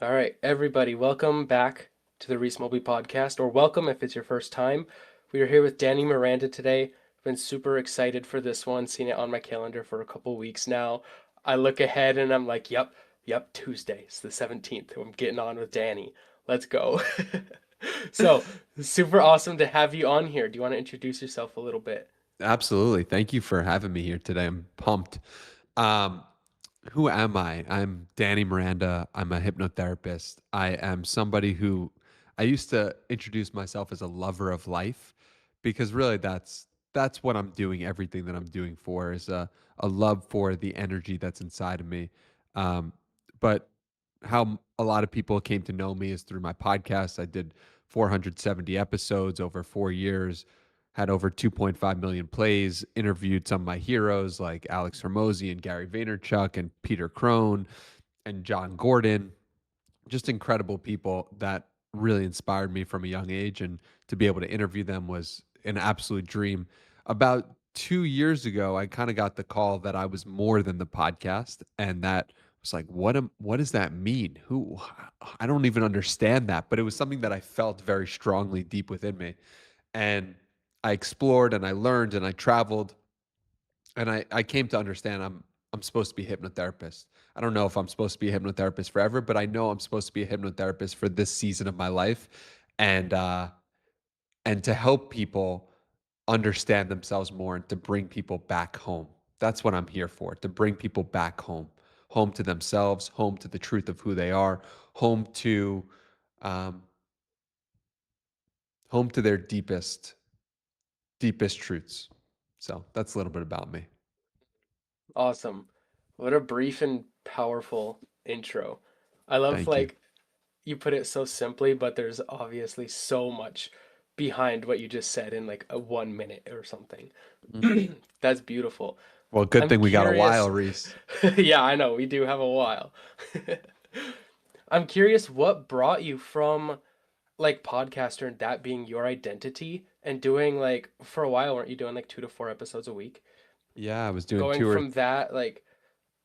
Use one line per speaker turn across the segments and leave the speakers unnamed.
All right, everybody, welcome back to the Reese Mulby podcast, or welcome if it's your first time. We are here with Danny Miranda today. I've been super excited for this one, seen it on my calendar for a couple weeks now. I look ahead and I'm like, yep, Tuesday, it's the 17th. I'm getting on with Danny. Let's go. So, super awesome to have you on here. Do you want to introduce yourself a little bit?
Absolutely. Thank you for having me here today. I'm pumped. Um, who am I? I'm Danny Miranda. I'm a hypnotherapist. I am somebody who I used to introduce myself as a lover of life because really that's what I'm doing. Everything that I'm doing for is a love for the energy that's inside of me. Um, but how a lot of people came to know me is through my podcast. I did 470 episodes over 4 years, had over 2.5 million plays, interviewed some of my heroes like Alex Hermosi and Gary Vaynerchuk and Peter Crone and John Gordon. Just incredible people that really inspired me from a young age. And to be able to interview them was an absolute dream. About 2 years ago, I kind of got the call that I was more than the podcast. And that was like, what does that mean? I don't even understand that. But it was something that I felt very strongly deep within me. And I explored and I learned and I traveled and I came to understand I'm supposed to be a hypnotherapist. I don't know if I'm supposed to be a hypnotherapist forever, but I know I'm supposed to be a hypnotherapist for this season of my life, and uh, and to help people understand themselves more and to bring people back home. That's what I'm here for. To bring people back home, home to themselves, home to the truth of who they are, home to um, home to their deepest truths. So that's a little bit about me.
Awesome. What a brief and powerful intro. I love
Thank you.
you put it so simply, but there's obviously so much behind what you just said in like a 1 minute or something. That's beautiful.
Well, good
I'm
thing we got a
curious.
while, Reese.
Yeah, I know, we do have a while. I'm curious what brought you from like podcaster and that being your identity and doing like for a while, weren't you doing like 2 to 4 episodes a week?
Yeah, I was doing
Going
2 or
from that like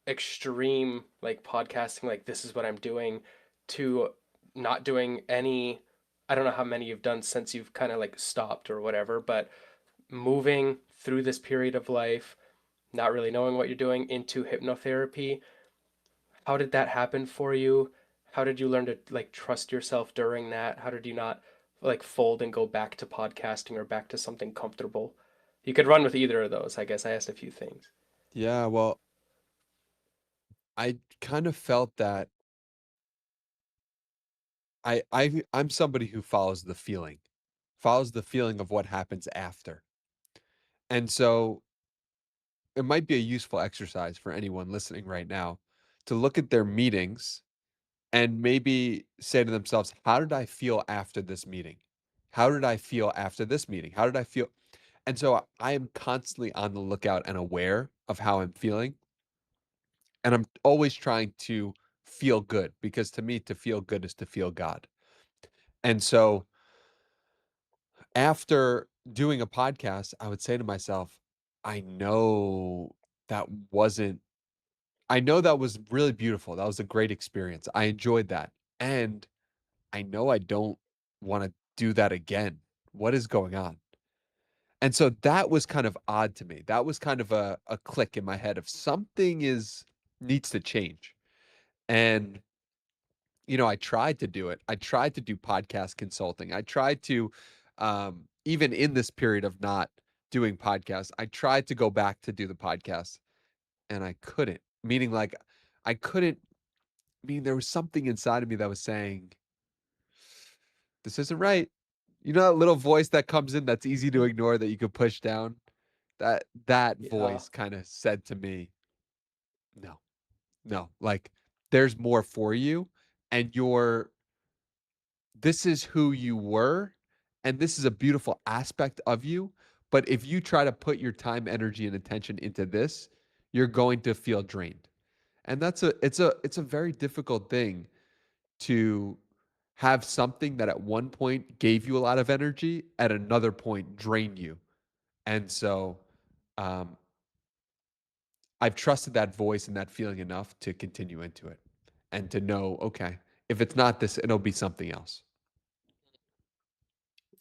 extreme like podcasting, like this is what I'm doing, to not doing any. I don't know how many you've done since you've kind of like stopped or whatever, but moving through this period of life, not really knowing what you're doing into hypnotherapy. How did that happen for you? How did you learn to like trust yourself during that? How did you not like fold and go back to podcasting or back to something comfortable? You could run with either of those. I guess I asked a few things.
yeah, well, I kind of felt that I'm somebody who follows the feeling of what happens after. And so it might be a useful exercise for anyone listening right now to look at their meetings and maybe say to themselves, how did I feel after this meeting? How did I feel after this meeting? How did I feel? And so I am constantly on the lookout and aware of how I'm feeling. And I'm always trying to feel good because to me, to feel good is to feel God. And so after doing a podcast, I would say to myself, I know that wasn't, I know that was really beautiful. That was a great experience. I enjoyed that. And I know I don't want to do that again. What is going on? And so that was kind of odd to me. That was kind of a click in my head of something is needs to change. And I tried to do it. I tried to do podcast consulting. I tried to, even in this period of not doing podcasts, I tried to go back to do the podcast and I couldn't. Meaning, like, I couldn't, meaning there was something inside of me that was saying, this isn't right. You know, that little voice that comes in that's easy to ignore that you could push down? That
Yeah.
voice kind of said to me, no, no, like, there's more for you. And this is who you were and this is a beautiful aspect of you, but if you try to put your time, energy and attention into this, you're going to feel drained. And it's a very difficult thing to have something that at one point gave you a lot of energy at another point drain you. And so um, I've trusted that voice and that feeling enough to continue into it and to know, okay, If it's not this, it'll be something else.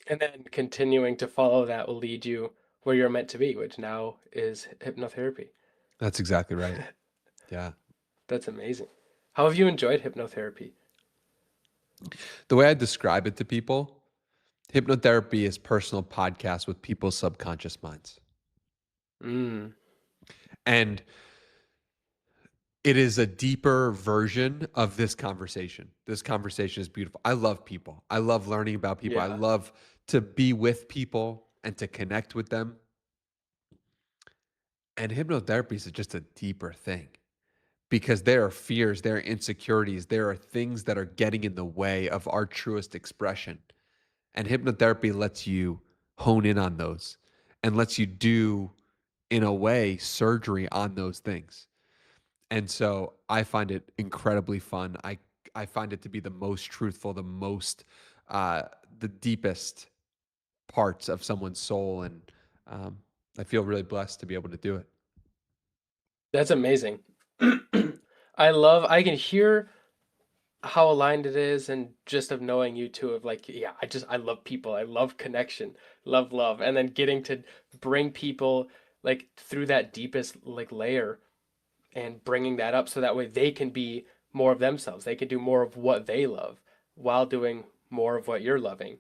And then continuing to follow that will lead you where you're meant to be, which now is hypnotherapy.
That's exactly right. Yeah.
That's amazing. How have you enjoyed hypnotherapy?
The way I describe it to people, hypnotherapy is personal podcast with people's subconscious minds.
Mm,
And it is a deeper version of this conversation. This conversation is beautiful. I love people. I love learning about people. I
yeah,
love to be with people and to connect with them. And hypnotherapy is just a deeper thing because there are fears, there are insecurities, there are things that are getting in the way of our truest expression. And hypnotherapy lets you hone in on those and lets you do, in a way, surgery on those things. And so I find it incredibly fun. I find it to be the most truthful, the most uh, the deepest parts of someone's soul, and um, I feel really blessed to be able to do it.
that's amazing. I can hear how aligned it is, and just of knowing you two, of like, yeah, I love people. I love connection, love, and then getting to bring people like through that deepest like layer and bringing that up so that way they can be more of themselves. They can do more of what they love while doing more of what you're loving.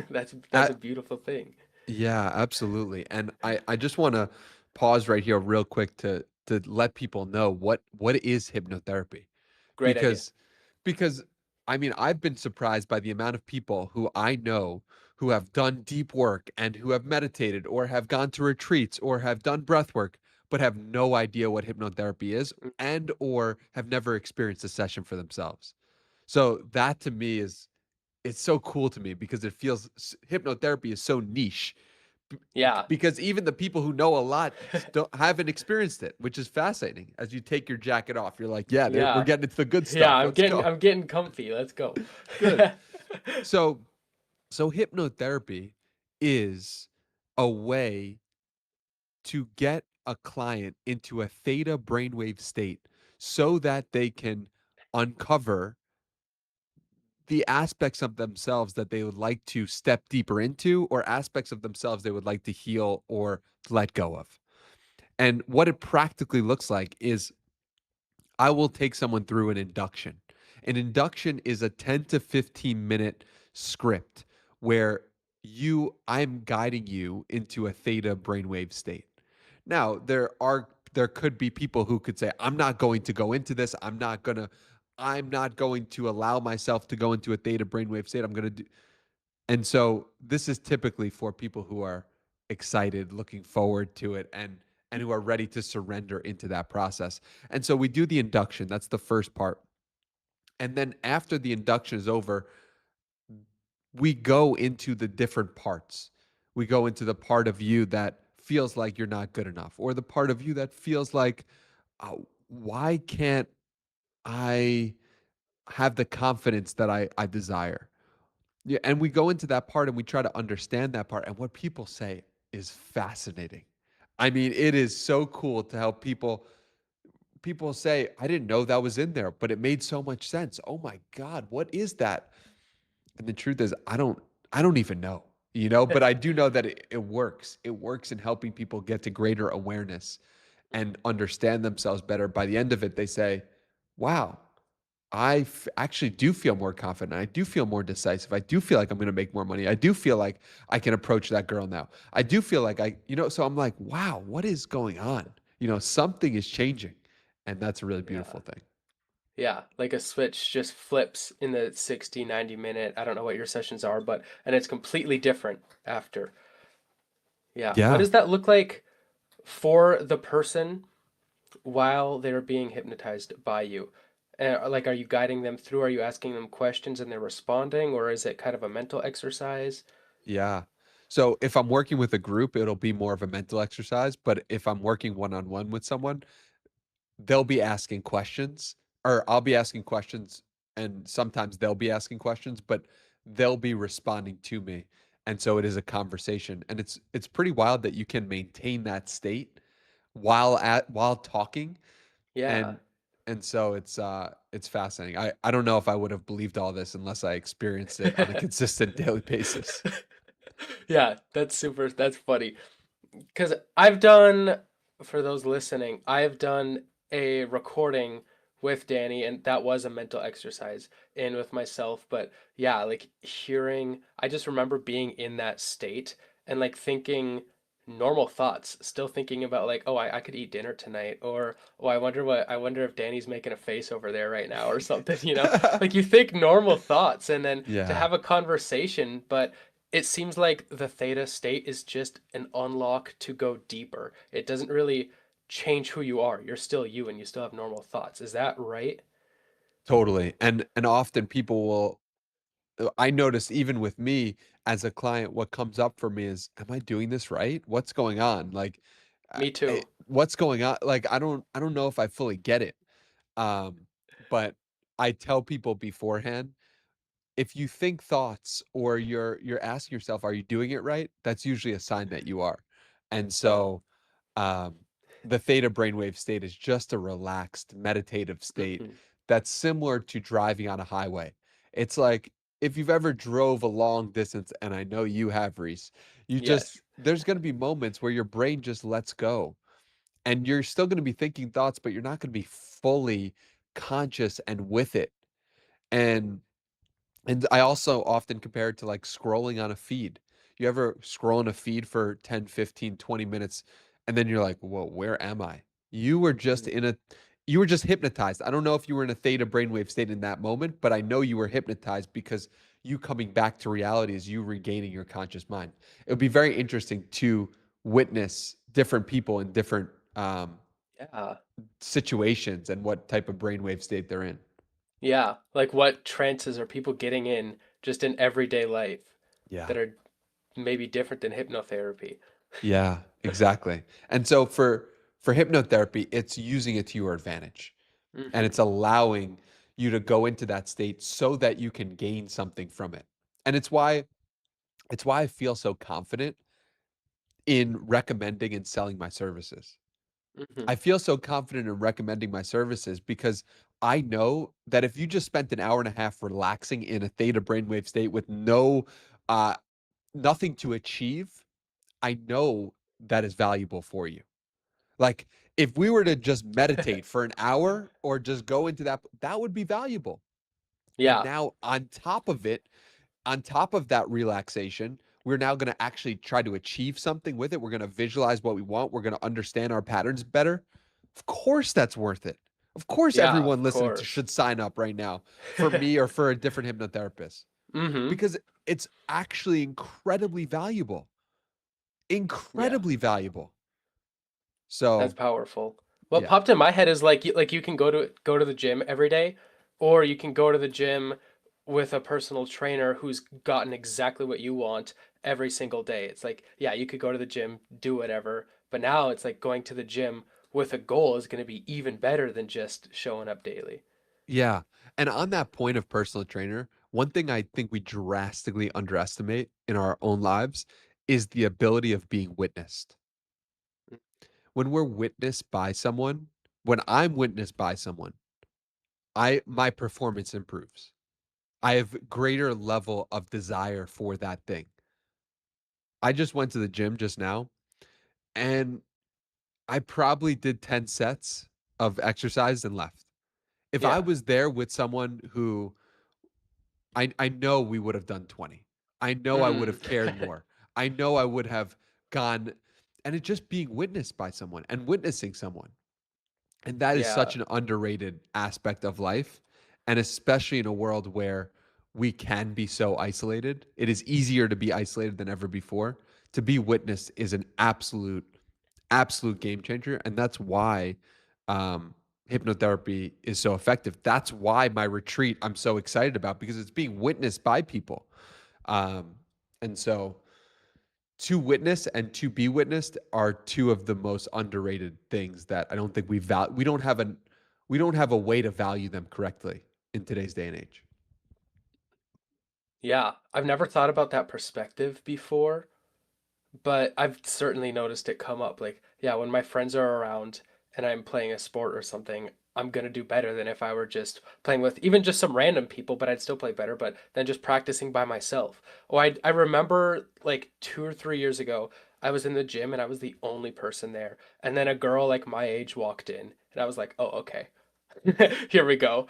That's a beautiful thing.
Yeah, absolutely. And I just want to pause right here real quick to let people know what is hypnotherapy.
Great idea.
Because because I mean, I've been surprised by the amount of people who I know who have done deep work and who have meditated or have gone to retreats or have done breath work but have no idea what hypnotherapy is and or have never experienced a session for themselves. So that to me is it's so cool to me because it feels hypnotherapy is so niche b-
Yeah.
because even the people who know a lot haven't experienced it, which is fascinating. As you take your jacket off, you're like, yeah, we're
Yeah.
getting into the good
Yeah,
stuff. Let's go.
I'm getting comfy. Let's go.
Good. So, so hypnotherapy is a way to get a client into a theta brainwave state so that they can uncover the aspects of themselves that they would like to step deeper into or aspects of themselves they would like to heal or let go of. And what it practically looks like is I will take someone through an induction. An induction is a 10 to 15-minute script where I'm guiding you into a theta brainwave state. Now, there could be people who could say, I'm not going to go into this. I'm not going to allow myself to go into a theta brainwave state. I'm going to do, and so this is typically for people who are excited, looking forward to it, and who are ready to surrender into that process. And so we do the induction. That's the first part. And then after the induction is over, we go into the different parts. We go into the part of you that feels like you're not good enough, or the part of you that feels like, why can't I have the confidence that I desire? Yeah, and we go into that part and we try to understand that part. And what people say is fascinating. I mean, it is so cool to help people say, I didn't know that was in there, but it made so much sense. Oh my God, what is that? And the truth is, I don't even know, but I do know that it works. It works in helping people get to greater awareness and understand themselves better. By the end of it, they say, wow, actually do feel more confident. I do feel more decisive. I do feel like I'm going to make more money. I do feel like I can approach that girl now. I do feel like so I'm like, wow, what is going on? Something is changing. And that's a really
Yeah.
beautiful thing.
Yeah, like a switch just flips in the 60, 90 minute. I don't know what your sessions are, but and it's completely different after. Yeah. What
Yeah.
does that look like for the person while they're being hypnotized by you? Like, are you guiding them through? Are you asking them questions and they're responding, or is it kind of a mental exercise?
Yeah. So if I'm working with a group, it'll be more of a mental exercise. But if I'm working one on one with someone, they'll be asking questions, or I'll be asking questions, and sometimes they'll be asking questions, but they'll be responding to me. And so it is a conversation. And it's pretty wild that you can maintain that state while talking.
Yeah.
And And so it's fascinating. I don't know if I would have believed all this unless I experienced it on a consistent daily basis.
Yeah, that's funny. Because I've done, for those listening, I've done a recording with Danny, and that was a mental exercise in with myself. But yeah, like hearing, I just remember being in that state and like thinking normal thoughts, still thinking about like, oh, I could eat dinner tonight, or oh, I wonder if Danny's making a face over there right now, or something, you know? Like you think normal thoughts, and then to
Yeah,
have a conversation, but it seems like the theta state is just an unlock to go deeper. It doesn't really change who you are. You're still you and you still have normal thoughts. Is that right?
totally. And often people will I notice even with me as a client, what comes up for me is, am I doing this right? What's going on? Like,
Me too.
what's going on? Like, I don't know if I fully get it. But I tell people beforehand, if you think thoughts or you're asking yourself, are you doing it right? That's usually a sign that you are. And
Oh.
so um, the theta brainwave state is just a relaxed meditative state
Hmm.
that's similar to driving on a highway. It's like if you've ever drove a long distance, and I know you have, Reese, you just
Yes.
there's going to be moments where your brain just lets go, and you're still going to be thinking thoughts, but you're not going to be fully conscious and with it. And I also often compare it to like scrolling on a feed. You ever scroll on a feed for 10, 15, 20 minutes and then you're like, "Whoa, where am I?" You were just
Hmm.
in a you were just hypnotized. I don't know if you were in a theta brainwave state in that moment, but I know you were hypnotized because you coming back to reality is you regaining your conscious mind. It would be very interesting to witness different people in different
Yeah.
situations and what type of brainwave state they're in.
Yeah. Like what trances are people getting in just in everyday life
Yeah.
that are maybe different than hypnotherapy?
Yeah, exactly. And so for hypnotherapy, it's using it to your advantage. And
Hmm.
it's allowing you to go into that state so that you can gain something from it. And it's why I feel so confident in recommending and selling my services.
Hmm.
I feel so confident in recommending my services because I know that if you just spent an hour and a half relaxing in a theta brainwave state with uh nothing to achieve, I know that is valuable for you. Like, if we were to just meditate for an hour or just go into that would be valuable. And
Yeah.
now on top of it, on top of that relaxation, we're now going to actually try to achieve something with it. We're going to visualize what we want. We're going to understand our patterns better. Of course, that's worth it. Of course,
Yeah,
everyone
of
listening to
course.
should sign up right now for me or for a different hypnotherapist
Hmm.
because it's actually incredibly valuable.
Yeah.
Incredibly valuable.
That's
So,
powerful. What
yeah.
popped in my head is like you can go to the gym every day, or you can go to the gym with a personal trainer who's gotten exactly what you want every single day. It's like, yeah, you could go to the gym, do whatever, but now it's like going to the gym with a goal is going to be even better than just showing up daily.
Yeah. And on that point of personal trainer, one thing I think we drastically underestimate in our own lives is the ability of being witnessed. When we're witnessed by someone, when I'm witnessed by someone, I my performance improves. I have greater level of desire for that thing. I just went to the gym just now and I probably did 10 sets of exercise and left. If I
Yeah.
was there with someone who I know we would have done 20. I know I would
Mm.
have cared more. I know I would have gone and it just being witnessed by someone and witnessing someone. And that is
Yeah.
such an underrated aspect of life. And especially in a world where we can be so isolated, it is easier to be isolated than ever before. To be witnessed is an absolute game changer. And that's why um, hypnotherapy is so effective. That's why my retreat I'm so excited about because it's being witnessed by people. Um, and so to witness and to be witnessed are two of the most underrated things that I don't think we don't have a way to value them correctly in today's day and age.
Yeah. I've never thought about that perspective before, but I've certainly noticed it come up. Like, yeah, when my friends are around and I'm playing a sport or something, I'm gonna do better than if I were just playing with even just some random people, but I'd still play better, but than just practicing by myself. Oh, I remember like 2 or 3 years ago, I was in the gym and I was the only person there. And then a girl like my age walked in, and I was like, oh, okay. Here we go.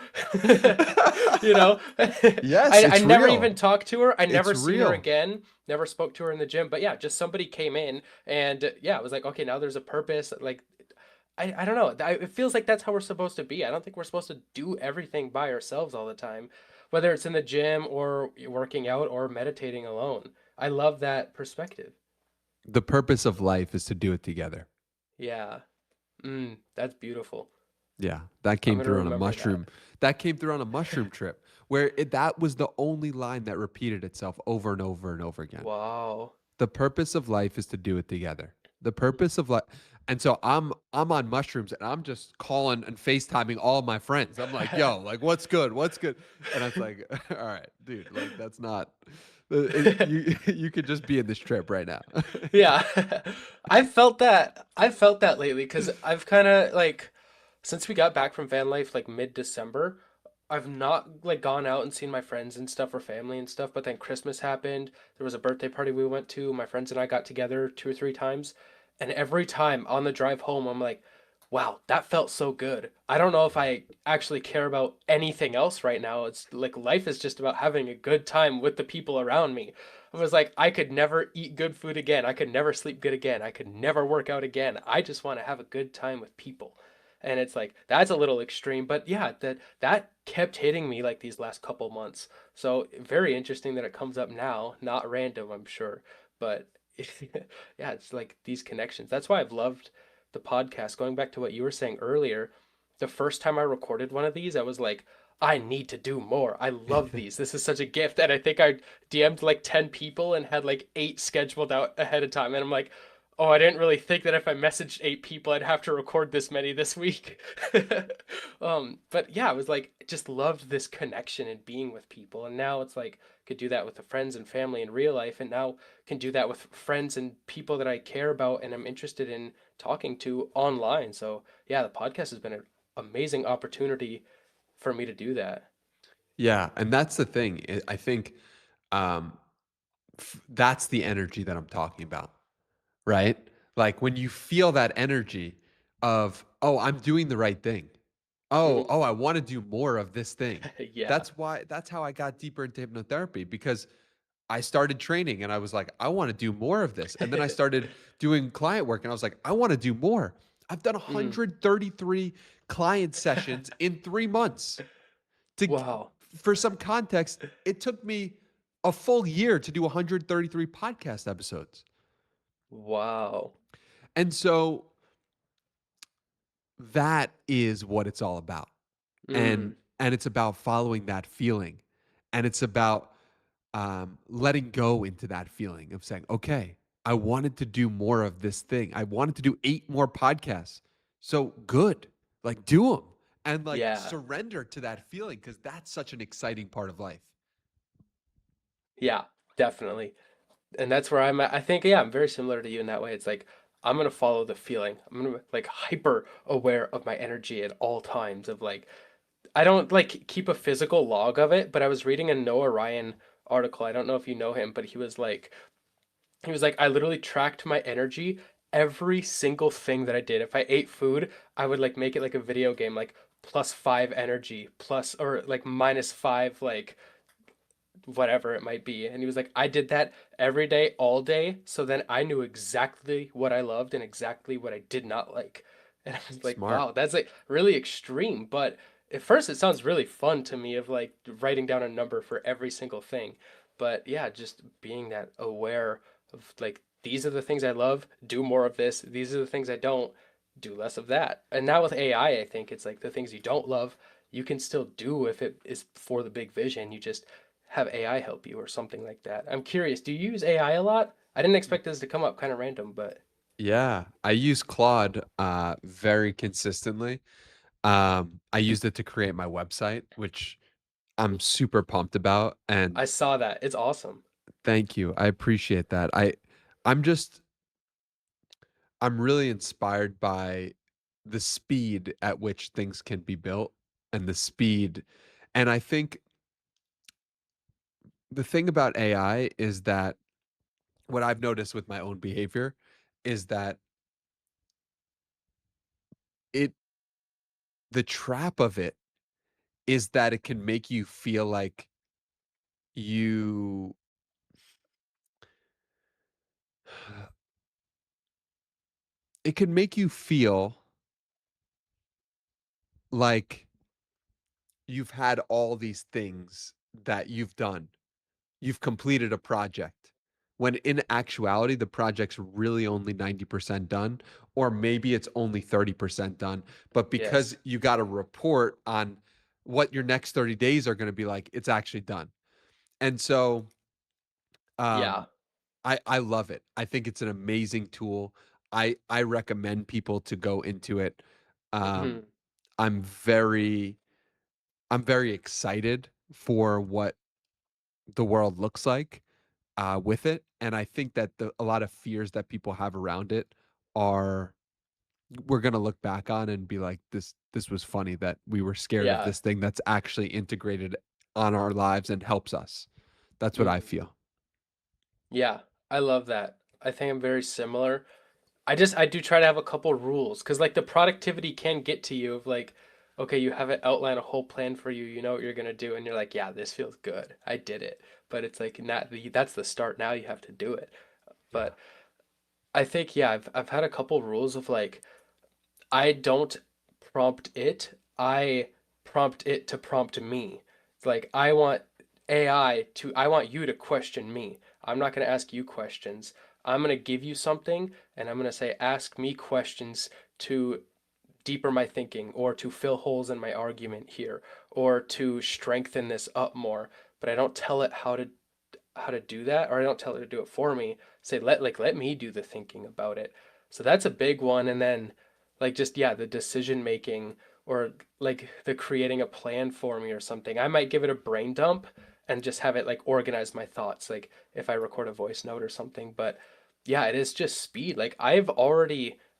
You know,
Yes,
I
it's
never
real.
even talked to her. I
It's
never seen her
real.
again. Never spoke to her in the gym. But yeah, just somebody came in and yeah, it was like, okay, now there's a purpose. Like I don't know. It feels like that's how we're supposed to be. I don't think we're supposed to do everything by ourselves all the time, whether it's in the gym or working out or meditating alone. I love that perspective.
The purpose of life is to do it together.
Yeah. That's beautiful.
Yeah, that
I'm
came
gonna
through on a
remember that.
mushroom. That came through on a mushroom trip where that was the only line that repeated itself over and over and over again.
Wow.
The purpose of life is to do it together. The purpose of life. And so I'm on mushrooms and I'm just calling and FaceTiming all my friends. I'm like, yo, like what's good? What's good? And I was like, all right, dude, like that's not you you could just be in this trip right now.
Yeah. I felt that. I felt that lately because I've kind of like since we got back from van life like mid-December, I've not like gone out and seen my friends and stuff or family and stuff, but then Christmas happened. There was a birthday party we went to. My friends and I got together 2 or 3 times, and every time on the drive home, I'm like, wow, that felt so good. I don't know if I actually care about anything else right now. It's like life is just about having a good time with the people around me. I was like, I could never eat good food again. I could never sleep good again. I could never work out again. I just want to have a good time with people. And it's like that's a little extreme, but yeah, that kept hitting me like these last couple months. So very interesting that it comes up now, not random, I'm sure. But yeah, it's like these connections. That's why I've loved the podcast. Going back to what you were saying earlier, the first time I recorded one of these, I was like, I need to do more. I love these. This is such a gift. And I think I DM'd like 10 people and had like eight scheduled out ahead of time. And I'm like, oh, I didn't really think that if I messaged eight people, I'd have to record this many this week. But yeah, I was like, just loved this connection and being with people. And now it's like, could do that with the friends and family in real life. And now can do that with friends and people that I care about and I'm interested in talking to online. So yeah, the podcast has been an amazing opportunity for me to do that.
Yeah, and that's the thing. I think um, that's the energy that I'm talking about, right? Like when you feel that energy of, oh, I'm doing the right thing.
Hmm.
I want to do more of this thing.
Yeah.
That's how I got deeper into hypnotherapy because I started training and I was like, I want to do more of this. And then I started doing client work and I was like, I want to do more. I've done
Hmm.
133 client sessions in 3 months. To
Wow.
For some context, it took me a full year to do 133 podcast episodes.
Wow.
And so that is what it's all about.
Mm.
And it's about following that feeling. And it's about letting go into that feeling of saying, okay, I wanted to do more of this thing. I wanted to do 8 more podcasts. So good. Like do them and like
Yeah.
surrender to that feeling because that's such an exciting part of life.
Yeah, definitely. And that's where I'm at. I think, yeah, I'm very similar to you in that way. It's like I'm gonna follow the feeling. I'm gonna like hyper aware of my energy at all times of like I don't like keep a physical log of it, but I was reading a Noah Ryan article. I don't know if you know him, but he was like I literally tracked my energy every single thing that I did. If I ate food, I would like make it like a video game, like +5 energy, plus or like -5 like whatever it might be. And he was like, I did that every day, all day. So then I knew exactly what I loved and exactly what I did not like. And I was like,
Smart.
wow, that's like really extreme. But at first, it sounds really fun to me of like writing down a number for every single thing. But yeah, just being that aware of like, these are the things I love, do more of this. These are the things I don't, do less of that. And now with AI, I think it's like the things you don't love, you can still do if it is for the big vision. You just have AI help you or something like that. I'm curious, do you use AI a lot? I didn't expect this to come up kind of random, but
Yeah, I use Claude very consistently. I used it to create my website, which I'm super pumped about. And
I saw that. It's awesome.
thank you. I appreciate that. I'm just I'm really inspired by the speed at which things can be built and the speed. And I think the thing about AI is that what I've noticed with my own behavior is that it the trap of it is that it can make you feel like you it can make you feel like you've had all these things that you've done. You've completed a project. When in actuality, the project's really only 90% done, or maybe it's only 30% done. But because
Yes.
you got a report on what your next 30 days are going to be like, it's actually done. And so
Yeah.
um, I love it. I think it's an amazing tool. I recommend people to go into it. Um,
Mhm.
I'm very I'm very excited for what the world looks like with it, and I think that a lot of fears that people have around it are we're gonna look back on and be like, this was funny that we were scared of
Yeah.
this thing that's actually integrated on our lives and helps us. That's what I
Mhm.
feel.
Yeah. I love that. I think I'm very similar. I do try to have a couple rules because like the productivity can get to you of like, okay, you have it outline a whole plan for you, you know what you're gonna do, and you're like, yeah, this feels good. I did it. But it's like not that's the start. Now you have to do it.
Yeah.
But I think yeah, I've had a couple rules of like I don't prompt it. I prompt it to prompt me. It's like I want you to question me. I'm not going to ask you questions. I'm going to give you something and I'm going to say, ask me questions to deeper my thinking or to fill holes in my argument here or to strengthen this up more. But I don't tell it how to do that, or I don't tell it to do it for me. Say let me do the thinking about it. So that's a big one. And then like just yeah, the decision making or like the creating a plan for me or something. I might give it a brain dump and just have it like organize my thoughts like if I record a voice note or something. But yeah, it is just speed. Like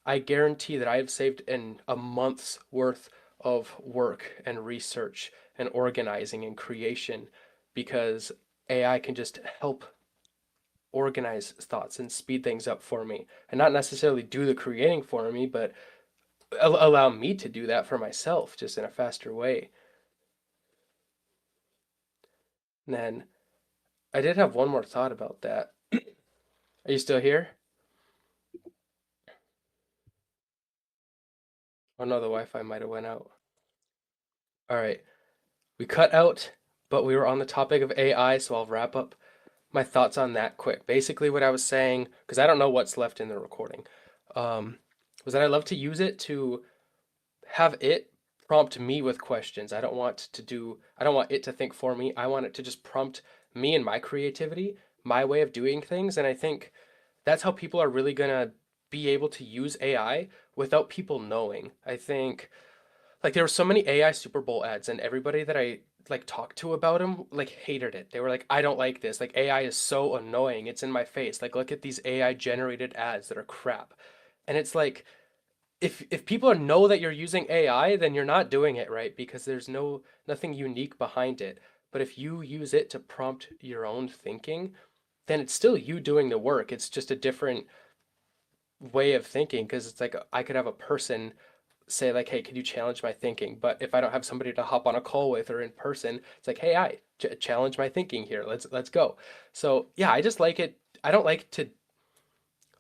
I guarantee that I have saved in a month's worth of work and research and organizing and creation because AI can just help organize thoughts and speed things up for me and not necessarily do the creating for me, but allow me to do that for myself just in a faster way. And then I did have one more thought about that. Are you still here? Oh no, the Wi-Fi might have went out. All right. We cut out, but we were on the topic of AI, so I'll wrap up my thoughts on that quick. Basically, what I was saying, because I don't know what's left in the recording, um, was that I love to use it to have it prompt me with questions. I don't want it to think for me. I want it to just prompt me and my creativity, my way of doing things. And I think that's how people are really gonna be able to use AI without people knowing. I think like there were so many AI Super Bowl ads and everybody that I like talked to about them like hated it. They were like, I don't like this. Like AI is so annoying. It's in my face. Like look at these AI generated ads that are crap. And it's like if people know that you're using AI, then you're not doing it right because there's nothing unique behind it. But if you use it to prompt your own thinking, then it's still you doing the work. It's just a different way of thinking because it's like I could have a person say like, "Hey, could you challenge my thinking?" But if I don't have somebody to hop on a call with or in person, it's like, "Hey, challenge my thinking here. Let's go." So, yeah, I just like it. I don't like to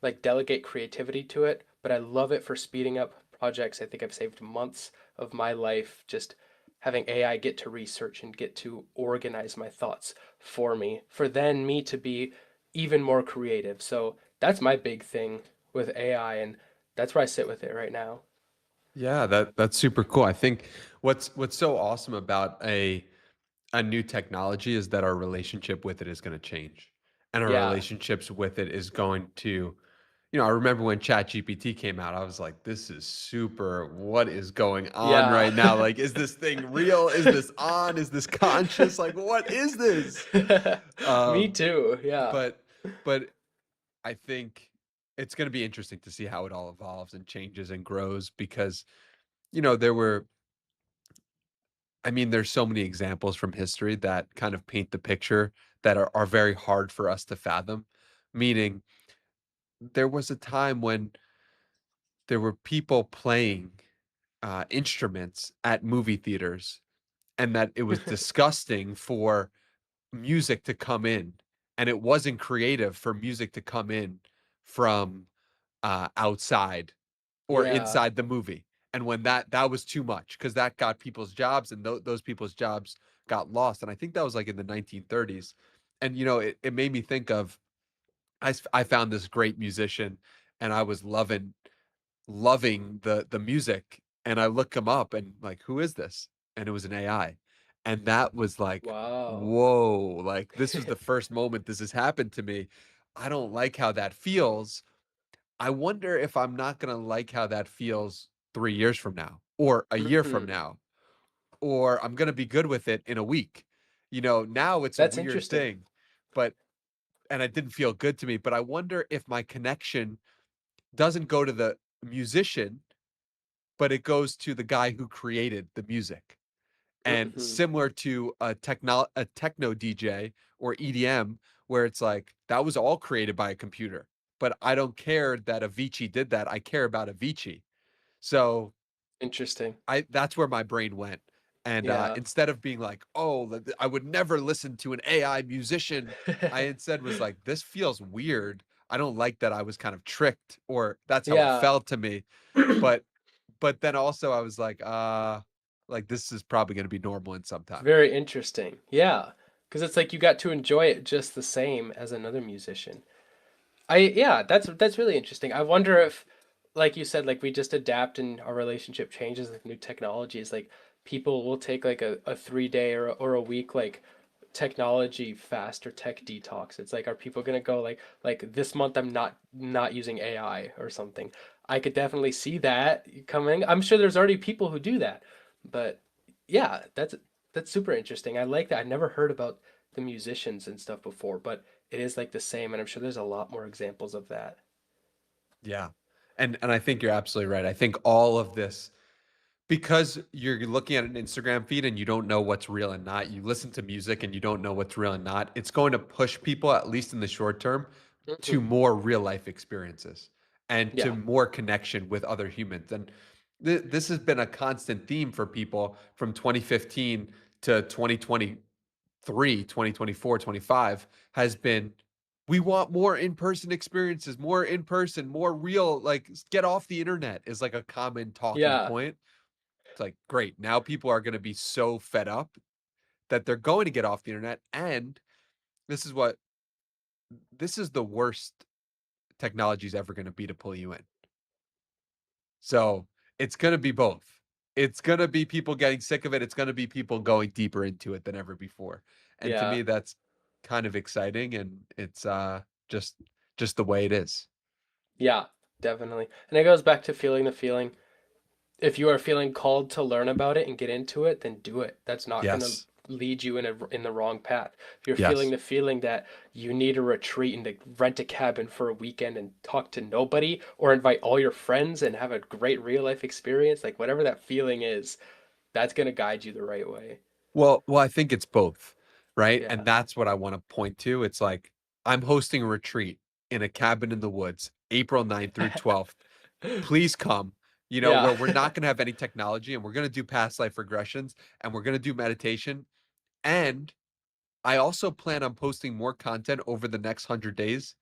like delegate creativity to it, but I love it for speeding up projects. I think I've saved months of my life just having AI get to research and get to organize my thoughts for me, for then me to be even more creative. So that's my big thing with AI, and that's where I sit with it right now.
Yeah, that's super cool. I think what's so awesome about a new technology is that our relationship with it is going to change. And our
Yeah.
relationships with it is going to, I remember when ChatGPT came out, I was like, this is super. What is going on
Yeah.
right now? Like, is this thing real? Is this on? Is this conscious? Like, what is this?
Me
Um,
too. Yeah.
but but I think it's going to be interesting to see how it all evolves and changes and grows because, you know, there were, I mean, there's so many examples from history that kind of paint the picture that are very hard for us to fathom. Meaning, there was a time when there were people playing instruments at movie theaters, and that it was disgusting for music to come in, and it wasn't creative for music to come in from outside or
Yeah.
inside the movie. And when that was too much because that got people's jobs, and those people's jobs got lost. And I think that was like in the 1930s. And you know, it made me think of I found this great musician, and I was loving the music, and I look him up and like, who is this? And it was an AI. And that was like,
Wow.
whoa, like this was the first moment this has happened to me. I don't like how that feels. I wonder if I'm not gonna like how that feels 3 years from now, or a year from
Hmm.
now, or I'm gonna be good with it in a week. You know, now it's a
That's
weird
interesting.
thing, but and it didn't feel good to me. But I wonder if my connection doesn't go to the musician, but it goes to the guy who created the music. And
Hmm.
similar to a techno DJ or EDM, where it's like that was all created by a computer. But I don't care that Avicii did that. I care about Avicii. So
Interesting.
I that's where my brain went. And
Yeah.
instead of being like, oh, I would never listen to an AI musician, I instead was like, this feels weird. I don't like that I was kind of tricked, or that's how it
Yeah.
felt to me. But then also I was like this is probably going to be normal in some time.
Very interesting. Yeah. Because it's like you got to enjoy it just the same as another musician. Yeah, that's really interesting. I wonder if, like you said, like we just adapt and our relationship changes with new technologies. Like people will take like a 3 day or a week like technology fast or tech detox. It's like, are people gonna go like this month I'm not using AI or something? I could definitely see that coming. I'm sure there's already people who do that, but yeah, that's super interesting. I like that. I never heard about the musicians and stuff before, but it is like the same, and I'm sure there's a lot more examples of that.
Yeah. And I think you're absolutely right. I think all of this, because you're looking at an Instagram feed and you don't know what's real and not, you listen to music and you don't know what's real and not, it's going to push people, at least in the short term, to
Hmm.
more real life experiences and to
Yeah,
more connection with other humans. And this has been a constant theme for people from 2015 to 2023, 2024, 25 has been, we want more in-person experiences, more in person, more real, like get off the internet is like a common talking
yeah,
point. It's like, great. Now people are going to be so fed up that they're going to get off the internet. And this is what, this is the worst technology is ever going to be to pull you in. So it's going to be both. It's going to be people getting sick of it. It's going to be people going deeper into it than ever before. And to
yeah,
me, that's kind of exciting. And it's just, just the way it is.
yeah, definitely. And it goes back to feeling the feeling. If you are feeling called to learn about it and get into it, then do it. That's not going to
Yes.
lead you in the wrong path. If you're feeling
Yes.
the feeling that you need a retreat and to rent a cabin for a weekend and talk to nobody or invite all your friends and have a great real life experience, like whatever that feeling is, that's going to guide you the right way.
Well, I think it's both, right? And
Yeah.
that's what I want to point to. It's like I'm hosting a retreat in a cabin in the woods, April 9th through 12th. Please come. You know,
Yeah.
where we're not going to have any technology, and we're going to do past life regressions, and we're going to do meditation. And I also plan on posting more content over the next 100 days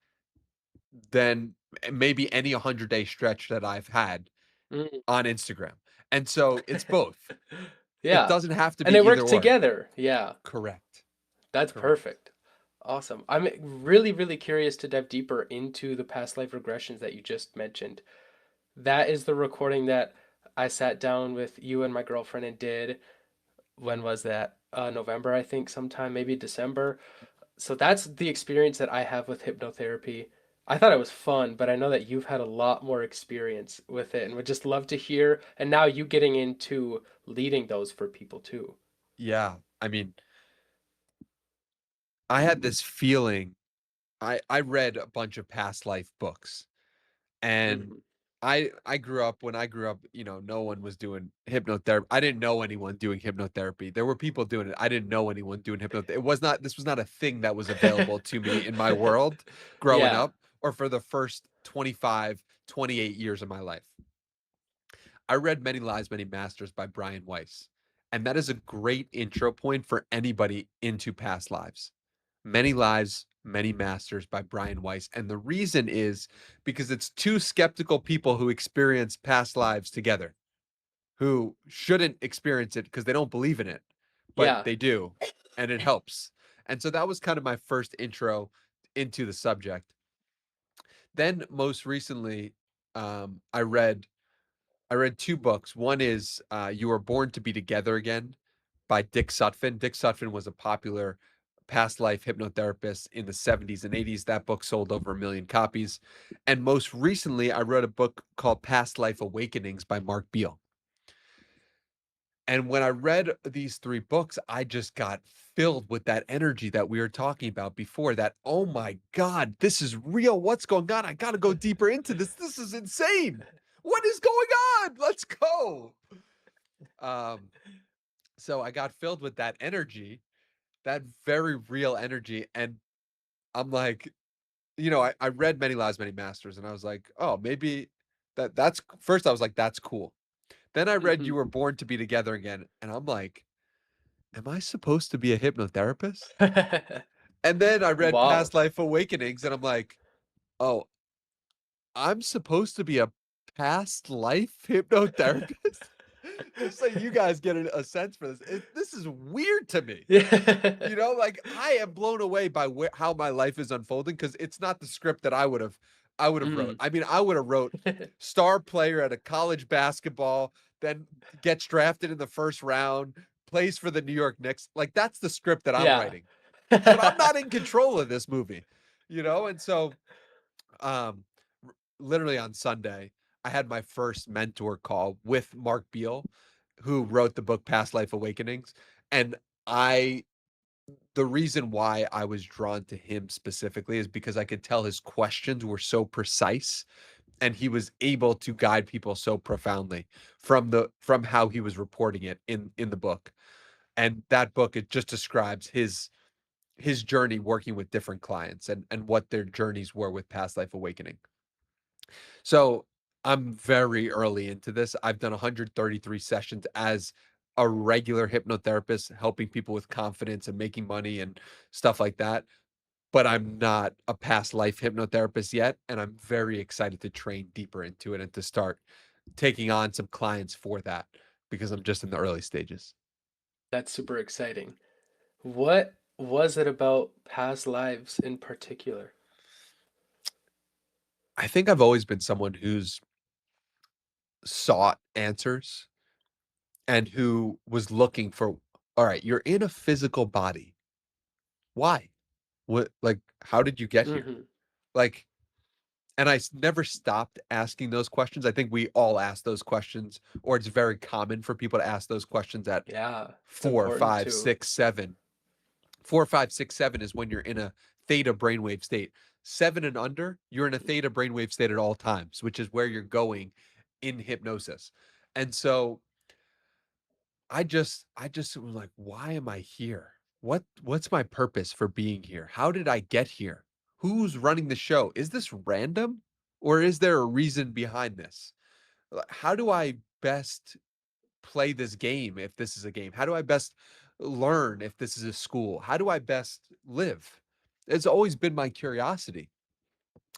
than maybe any 100-day stretch that I've had
Mm.
on Instagram. And so it's both. It
Yeah.
doesn't have to
And
be
they
either
work
or.
together. Yeah.
Correct.
That's
Correct.
perfect. Awesome. I'm really, really curious to dive deeper into the past life regressions that you just mentioned. That is the recording that I sat down with you and my girlfriend and did. When was that? November, I think, sometime, maybe December. So that's the experience that I have with hypnotherapy. I thought it was fun, but I know that you've had a lot more experience with it and would just love to hear. And now you getting into leading those for people too.
Yeah. I mean, I had this feeling. I read a bunch of past life books, And
Mhm.
I grew up when I grew up, no one was doing hypnotherapy. I didn't know anyone doing hypnotherapy. There were people doing it. I didn't know anyone doing hypnotherapy. This was not a thing that was available to me in my world growing
Yeah.
up or for the first 25, 28 years of my life. I read Many Lives, Many Masters by Brian Weiss, and that is a great intro point for anybody into past lives. Many Lives, Many Masters by Brian Weiss. And the reason is because it's two skeptical people who experience past lives together, who shouldn't experience it because they don't believe in it, but
Yeah.
they do, and it helps. And so that was kind of my first intro into the subject. Then most recently, I read two books. One is You Were Born to Be Together Again by Dick Sutphin. Dick Sutphin was a popular past life hypnotherapist in the 70s and 80s. That book sold over 1 million copies. And most recently, I read a book called Past Life Awakenings by Mark Beal. And when I read these three books, I just got filled with that energy that we were talking about before, that, oh my God, this is real. What's going on? I got to go deeper into this. This is insane. What is going on? Let's go. Um, so I got filled with that energy, that very real energy. And I'm like, I read Many Lives, Many Masters, and I was like, oh, maybe that's first I was like, that's cool. Then I read You
Mhm.
Were Born to Be Together Again, and I'm like, am I supposed to be a hypnotherapist? And then I read
Wow.
Past Life Awakenings, and I'm like, oh, I'm supposed to be a past life hypnotherapist? Just so you guys get a sense for this. This is weird to me.
Yeah.
Like I am blown away by how my life is unfolding because it's not the script that I would have wrote.
Mm.
I mean, I would have wrote star player at a college basketball, then gets drafted in the first round, plays for the New York Knicks. Like that's the script that I'm
Yeah.
writing. But I'm not in control of this movie. And so um literally on Sunday, I had my first mentor call with Mark Beal, who wrote the book Past Life Awakenings. And I the reason why I was drawn to him specifically is because I could tell his questions were so precise and he was able to guide people so profoundly from how he was reporting it in the book. And that book, it just describes his journey working with different clients and what their journeys were with past life awakening. So I'm very early into this. I've done 133 sessions as a regular hypnotherapist, helping people with confidence and making money and stuff like that. But I'm not a past life hypnotherapist yet. And I'm very excited to train deeper into it and to start taking on some clients for that because I'm just in the early stages.
That's super exciting. What was it about past lives in particular?
I think I've always been someone who's sought answers and who was looking for, all right, you're in a physical body. Why? What, like, how did you get here?
Hmm.
Like, and never stopped asking those questions. I think we all ask those questions, or it's very common for people to ask those questions at
Yeah, it's
four,
important
five,
too.
6, 7. 4, 5, 6, 7 is when you're in a theta brainwave state. 7 and under, you're in a theta brainwave state at all times, which is where you're going in hypnosis. And so I just was like, why am I here? What's my purpose for being here? How did I get here? Who's running the show? Is this random or is there a reason behind this? How do I best play this game if this is a game? How do I best learn if this is a school? How do I best live? It's always been my curiosity.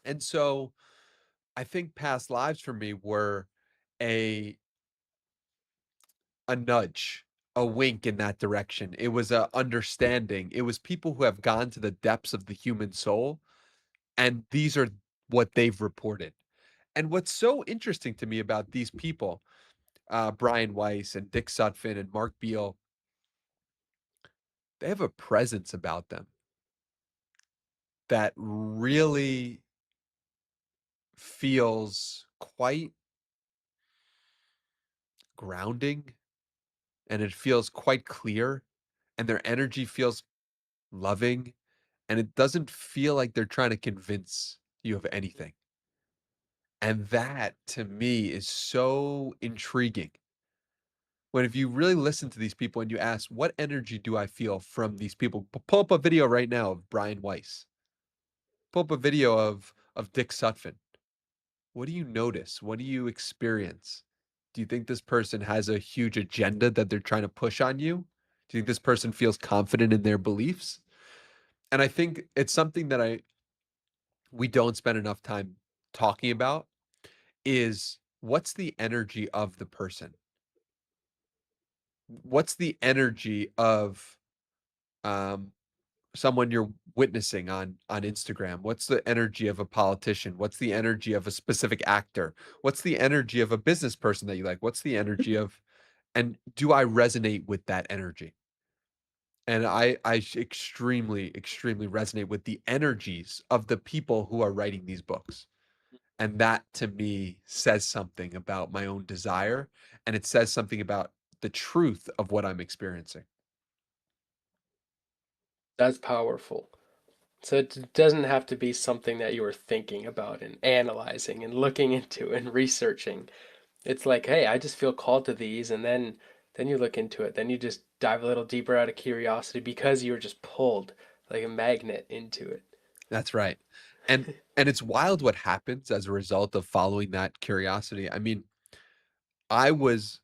And so I think past lives for me were a a nudge, a wink in that direction. It was a understanding. It was people who have gone to the depths of the human soul, and these are what they've reported. And what's so interesting to me about these people, Brian Weiss and Dick Sutphin and Mark Beal, they have a presence about them that really feels quite grounding and it feels quite clear and their energy feels loving and it doesn't feel like they're trying to convince you of anything. And that to me is so intriguing. When if you really listen to these people and you ask, what energy do I feel from these people? Pull up a video right now of Brian Weiss. Pull up a video of Dick Sutphin. What do you notice? What do you experience? Do you think this person has a huge agenda that they're trying to push on you? Do you think this person feels confident in their beliefs? And I think it's something that I we don't spend enough time talking about is what's the energy of the person? What's the energy of um, someone you're witnessing on Instagram? What's the energy of a politician? What's the energy of a specific actor? What's the energy of a business person that you like? What's the energy of and do I resonate with that energy? And extremely, extremely resonate with the energies of the people who are writing these books. And that to me says something about my own desire, and it says something about the truth of what I'm experiencing.
That's powerful. So it doesn't have to be something that you were thinking about and analyzing and looking into and researching. It's like, hey, I just feel called to these, and then you look into it. Then you just dive a little deeper out of curiosity because you were just pulled like a magnet into it.
That's right. And it's wild what happens as a result of following that curiosity. I mean, I was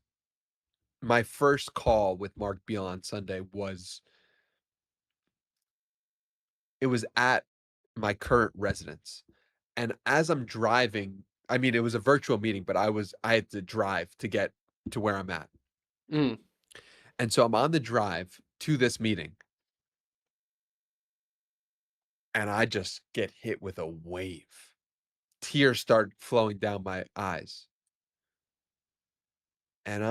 my first call with Mark Beal on Sunday was it was at my current residence. And as I'm driving, I mean, it was a virtual meeting, but I had to drive to get to where I'm at.
Mm,
And so I'm on the drive to this meeting and I just get hit with a wave. Tears start flowing down my eyes. And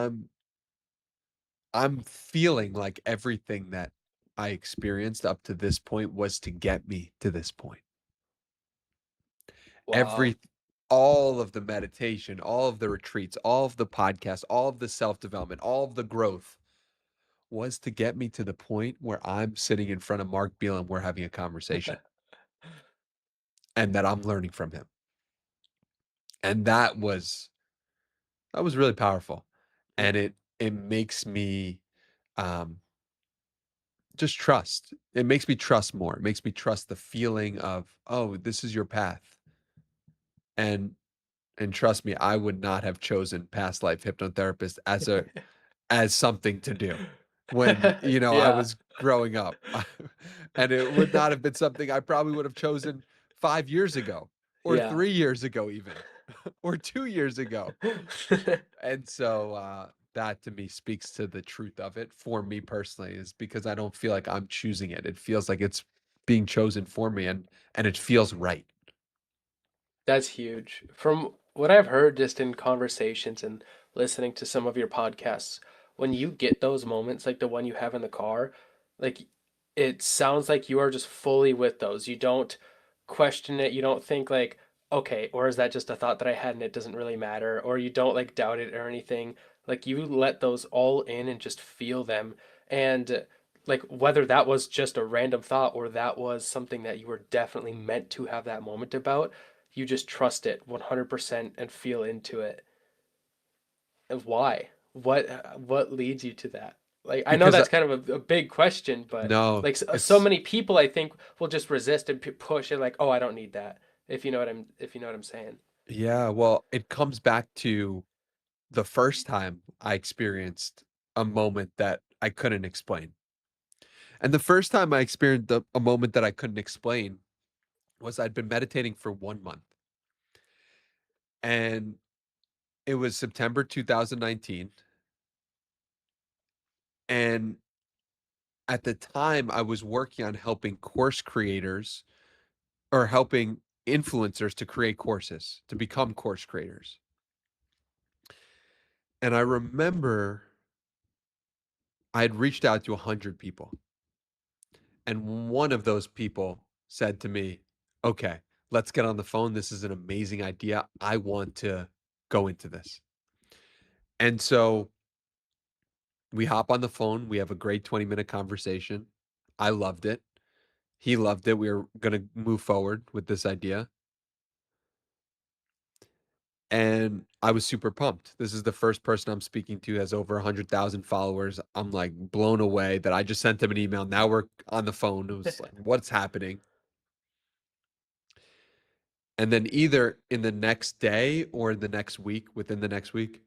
I'm feeling like everything that I experienced up to this point was to get me to this point.
wow.
Every all of the meditation, all of the retreats, all of the podcasts, all of the self-development, all of the growth was to get me to the point where I'm sitting in front of Mark Beal and we're having a conversation and that I'm learning from him. And that was really powerful. And it makes me um just trust. It makes me trust more. It makes me trust the feeling of, oh, this is your path. And and trust me, I would not have chosen past life hypnotherapist as something to do when, I
Yeah,
was growing up. And it would not have been something I probably would have chosen 5 years ago or
yeah.
3 years ago even or 2 years ago. And so, that to me speaks to the truth of it for me personally is because I don't feel like I'm choosing it. It feels like it's being chosen for me and it feels right.
That's huge. From what I've heard just in conversations and listening to some of your podcasts, when you get those moments like the one you have in the car, like it sounds like you are just fully with those. You don't question it. You don't think like, okay, or is that just a thought that I had and it doesn't really matter? Or you don't like doubt it or anything. Like you let those all in and just feel them. And like whether that was just a random thought or that was something that you were definitely meant to have that moment about, you just trust it 100% and feel into it. And why? What leads you to that? Like I know
Because
that's kind of a big question, but
no,
like so
it's
many people I think will just resist and push it like, "Oh, I don't need that." If you know what I'm saying.
yeah, well, it comes back to the first time I experienced a moment that I couldn't explain. And the first time I experienced a moment that I couldn't explain was I'd been meditating for 1 month. And it was September 2019, and at the time, I was working on helping course creators or helping influencers to create courses, to become course creators. And I remember I had reached out to 100 people, and one of those people said to me, "Okay, let's get on the phone. This is an amazing idea. I want to go into this." And so we hop on the phone. We have a great 20-minute conversation. I loved it. He loved it. We were going to move forward with this idea. and I was super pumped. This is the first person I'm speaking to has over 100,000 followers. I'm like blown away that I just sent him an email. Now we're on the phone. It was like, what's happening? And then either in the next day or in the next week, within the next week,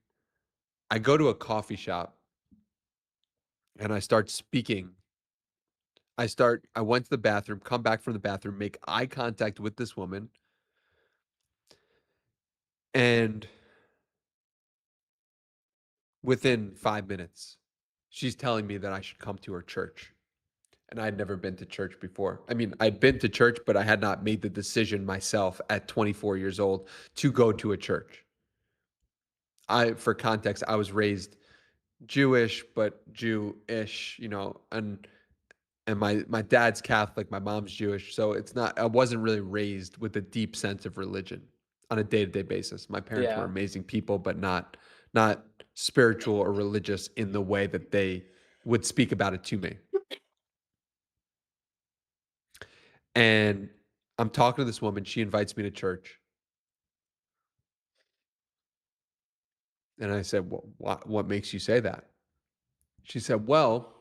I go to a coffee shop and I start speaking. I went to the bathroom, come back from the bathroom, make eye contact with this woman, and within 5 minutes, she's telling me that I should come to her church. And I had never been to church before. I mean, I'd been to church, but I had not made the decision myself at 24 years old to go to a church. For context, I was raised Jewish, but Jewish, and my dad's Catholic, my mom's Jewish, so it's not I wasn't really raised with a deep sense of religion on a day-to-day basis. My parents were
Yeah.
amazing people, but not spiritual or religious in the way that they would speak about it to me. And I'm talking to this woman, she invites me to church, and I said, "Well, what makes you say that?" She said, "Well,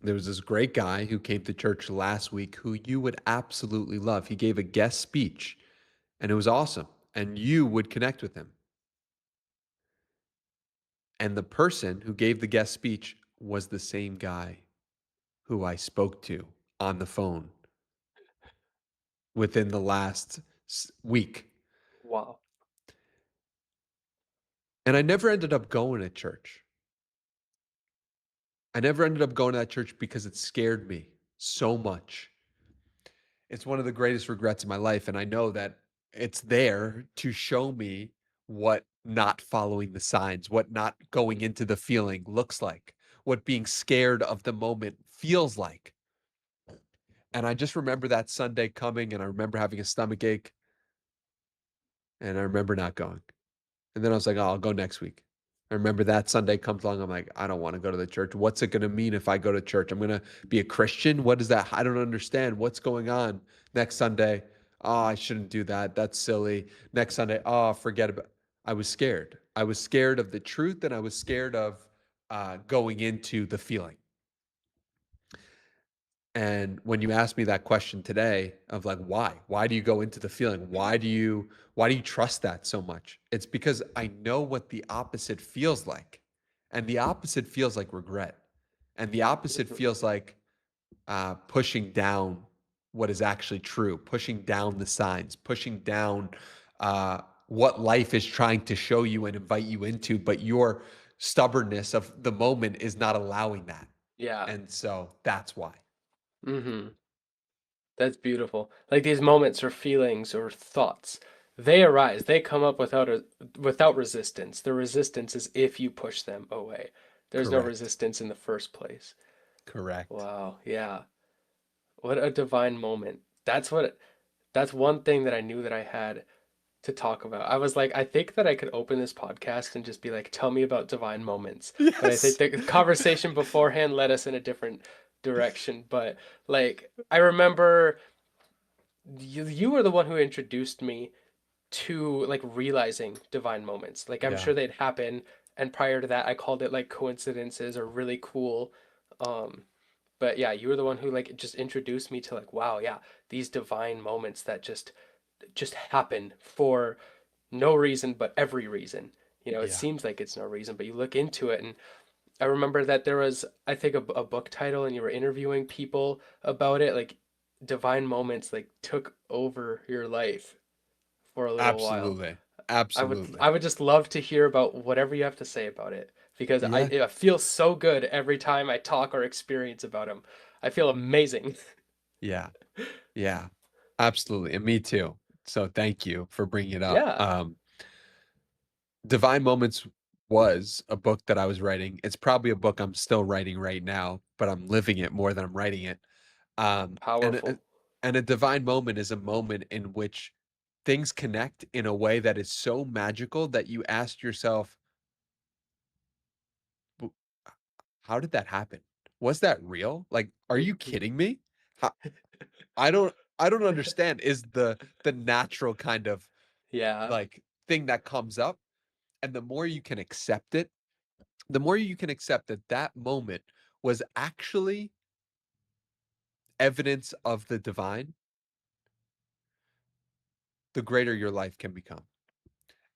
there was this great guy who came to church last week who you would absolutely love. He gave a guest speech and it was awesome. And you would connect with him. And the person who gave the guest speech was the same guy who I spoke to on the phone within the last week.
Wow.
And I never ended up going to church. I never ended up going to that church because it scared me so much. It's one of the greatest regrets in my life, and I know that it's there to show me what not following the signs, what not going into the feeling looks like, what being scared of the moment feels like. And I just remember that Sunday coming, and I remember having a stomach ache, and I remember not going. And then I was like, "Oh, I'll go next week." I remember that Sunday comes along, I'm like, "I don't wanna go to the church. What's it gonna mean if I go to church? I'm gonna be a Christian? What is that? I don't understand. What's going on?" Next Sunday, "Oh, I shouldn't do that. That's silly." Next Sunday, "Oh, forget about." I was scared. I was scared of the truth, and I was scared of, going into the feeling. And when you asked me that question today of like, why? Why do you go into the feeling? Why do you trust that so much? It's because I know what the opposite feels like. And the opposite feels like regret. And the opposite
Mhm.
feels like pushing down what is actually true, pushing down the signs, pushing down what life is trying to show you and invite you into, but your stubbornness of the moment is not allowing that.
Yeah.
And so that's why.
Mhm. That's beautiful. Like these moments or feelings or thoughts, they arise. They come up without resistance. The resistance is if you push them away. There's no
Correct.
resistance in the first place.
Correct.
Wow. Yeah. What a divine moment. That's one thing that I knew that I had to talk about. I was like, I think that I could open this podcast and just be like, tell me about divine moments. But I think
Yes.
the conversation beforehand led us in a different direction. But like, I remember you were the one who introduced me to like realizing divine moments. Like I'm
Yeah.
sure they'd happen, and prior to that, I called it like coincidences or really cool. Um, but yeah, you were the one who like just introduced me to like, wow, yeah, these divine moments that just happen for no reason but every reason. It
Yeah.
seems like it's no reason, but you look into it, and I remember that there was, I think, a book title, and you were interviewing people about it, like divine moments like took over your life for a little while.
Absolutely.
I would
Absolutely.
I would just love to hear about whatever you have to say about it because
Yeah.
it feels so good every time I talk or experience about them. I feel amazing.
Yeah. Yeah. Absolutely. And me too. So thank you for bringing it up.
Yeah,
Divine Moments was a book that I was writing. It's probably a book I'm still writing right now, but I'm living it more than I'm writing it. Um, and a,
powerful.
and a divine moment is a moment in which things connect in a way that is so magical that you ask yourself, "W- how did that happen? Was that real? Like, are you kidding me? How, I don't understand is the natural kind of
Yeah.
like thing that comes up. And the more you can accept it, the more you can accept that that moment was actually evidence of the divine, the greater your life can become.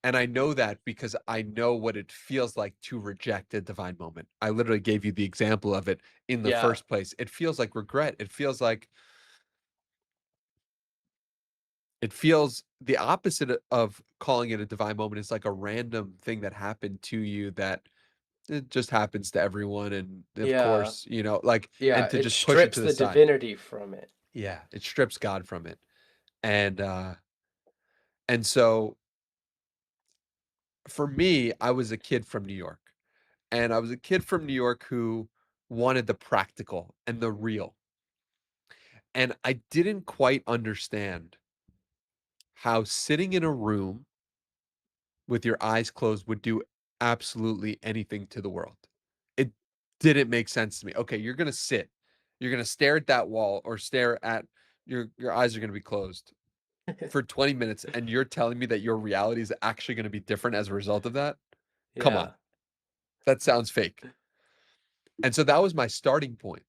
And I know that because I know what it feels like to reject a divine moment. I literally gave you the example of it in the
Yeah.
first place. It feels like regret. It feels the opposite of calling it a divine moment is like a random thing that happened to you that it just happens to everyone. And of
Yeah.
course, like,
Yeah.
and to
It
just push it
strips
to the
the
side.
divinity from it.
Yeah. It strips God from it. And, so for me, I was a kid from New York. And I was a kid from New York who wanted the practical and the real. And I didn't quite understand how sitting in a room with your eyes closed would do absolutely anything to the world. It didn't make sense to me. Okay, you're going to sit. You're going to stare at that wall or stare at your eyes are going to be closed for 20 minutes and you're telling me that your reality is actually going to be different as a result of that? Come on.
Yeah.
That sounds fake. And so that was my starting point.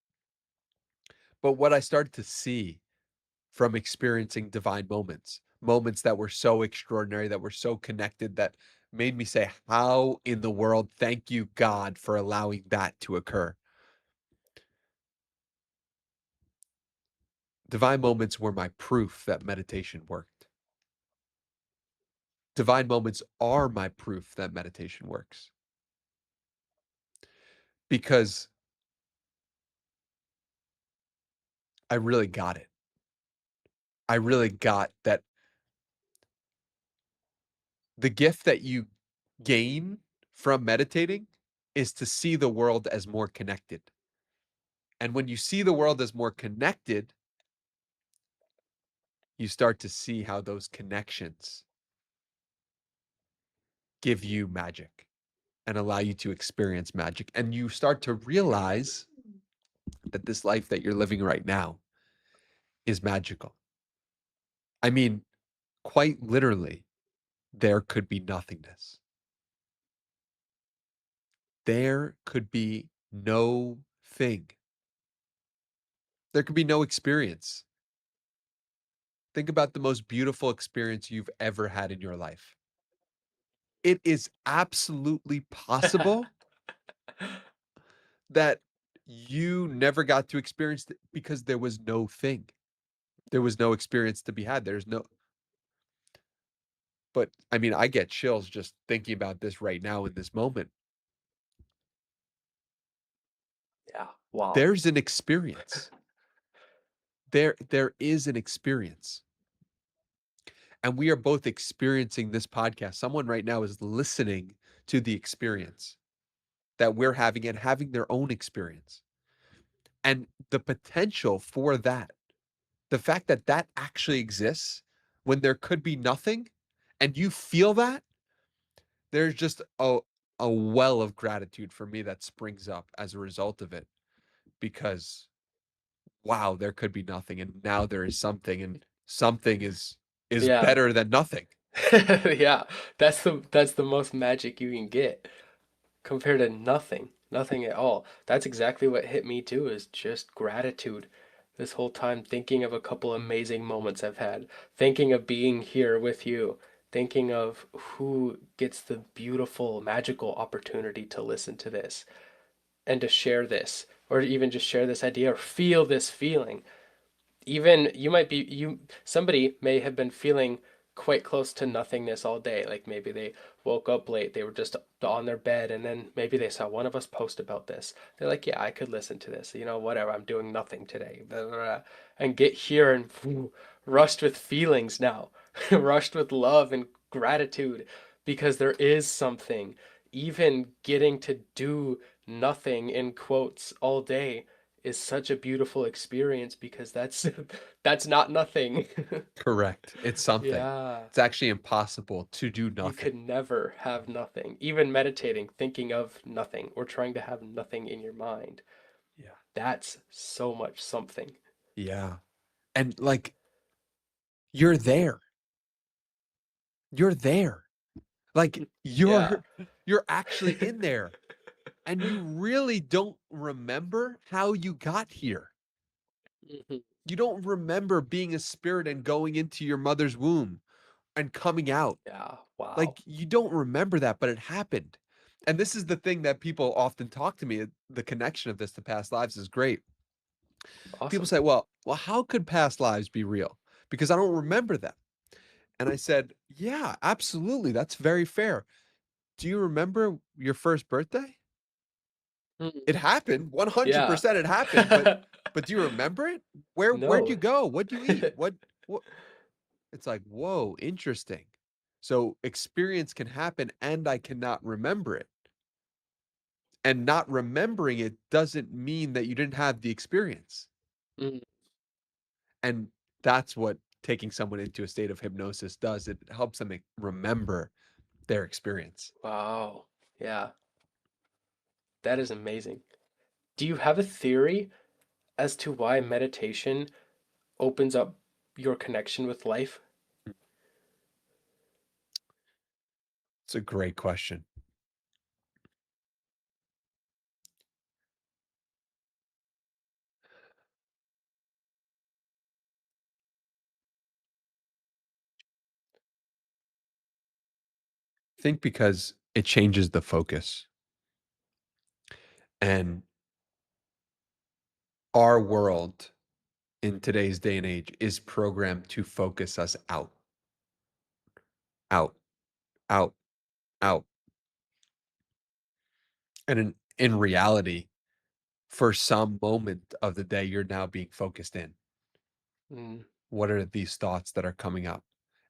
But what I started to see from experiencing divine moments, moments that were so extraordinary, that were so connected, that made me say, how in the world, thank you, God, for allowing that to occur. Divine moments were my proof that meditation worked. Divine moments are my proof that meditation works because I really got it. I really got that the gift that you gain from meditating is to see the world as more connected. And when you see the world as more connected, you start to see how those connections give you magic and allow you to experience magic. And you start to realize that this life that you're living right now is magical. I mean, quite literally, there could be nothingness. There could be no thing. There could be no experience. Think about the most beautiful experience you've ever had in your life. It is absolutely possible that you never got to experience it because there was no thing. There was no experience to be had. There's no, but I mean, I get chills just thinking about this right now in this moment.
Yeah. Wow.
There's an experience. There is an experience. And we are both experiencing this podcast. Someone right now is listening to the experience that we're having and having their own experience. And the potential for that, the fact that that actually exists when there could be nothing and you feel that, there's just a well of gratitude for me that springs up as a result of it because wow, there could be nothing and now there is something and something is
Yeah.
better than nothing.
Yeah. That's the most magic you can get compared to nothing. Nothing at all. That's exactly what hit me too, is just gratitude. This whole time thinking of a couple amazing moments I've had, thinking of being here with you, thinking of who gets the beautiful, magical opportunity to listen to this and to share this, or even just share this idea or feel this feeling. Even somebody may have been feeling quite close to nothingness all day. Like maybe they woke up late, they were just on their bed, and then maybe they saw one of us post about this. They're like, yeah, I could listen to this, whatever, I'm doing nothing today, blah, blah, blah, and get here and rushed with feelings now. Rushed with love and gratitude, because there is something. Even getting to do nothing in quotes all day is such a beautiful experience, because that's that's not nothing.
Correct. It's something.
Yeah.
It's actually impossible to do
You
nothing.
could never have nothing. Even meditating, thinking of nothing, or trying to have nothing in your mind.
Yeah.
That's so much something.
Yeah. And like you're there. You're there. Like
Yeah.
you're actually in there and you really don't remember how you got here.
Mhm.
You don't remember being a spirit and going into your mother's womb and coming out.
Yeah. Wow.
Like, you don't remember that, but it happened. And this is the thing that people often talk to me, the connection of this to past lives is great. People
Awesome.
say, "Well, how could past lives be real? Because I don't remember them." And I said, "Yeah, absolutely. That's very fair. Do you remember your first birthday?
Mm.
It happened.
Yeah.
100% it happened, but do you remember it? Where'd you
No.
go? What'd you eat? What?" It's like, "Whoa, interesting." So experience can happen and I cannot remember it. And not remembering it doesn't mean that you didn't have the experience.
Mm.
And that's what taking someone into a state of hypnosis does. It helps them remember their experience.
Wow. Yeah. That is amazing. Do you have a theory as to why meditation opens up your connection with life?
It's a great question. I think because it changes the focus. And our world in today's day and age is programmed to focus us out, out, out, out. And in reality, for some moment of the day, you're now being focused in.
Mm.
What are these thoughts that are coming up?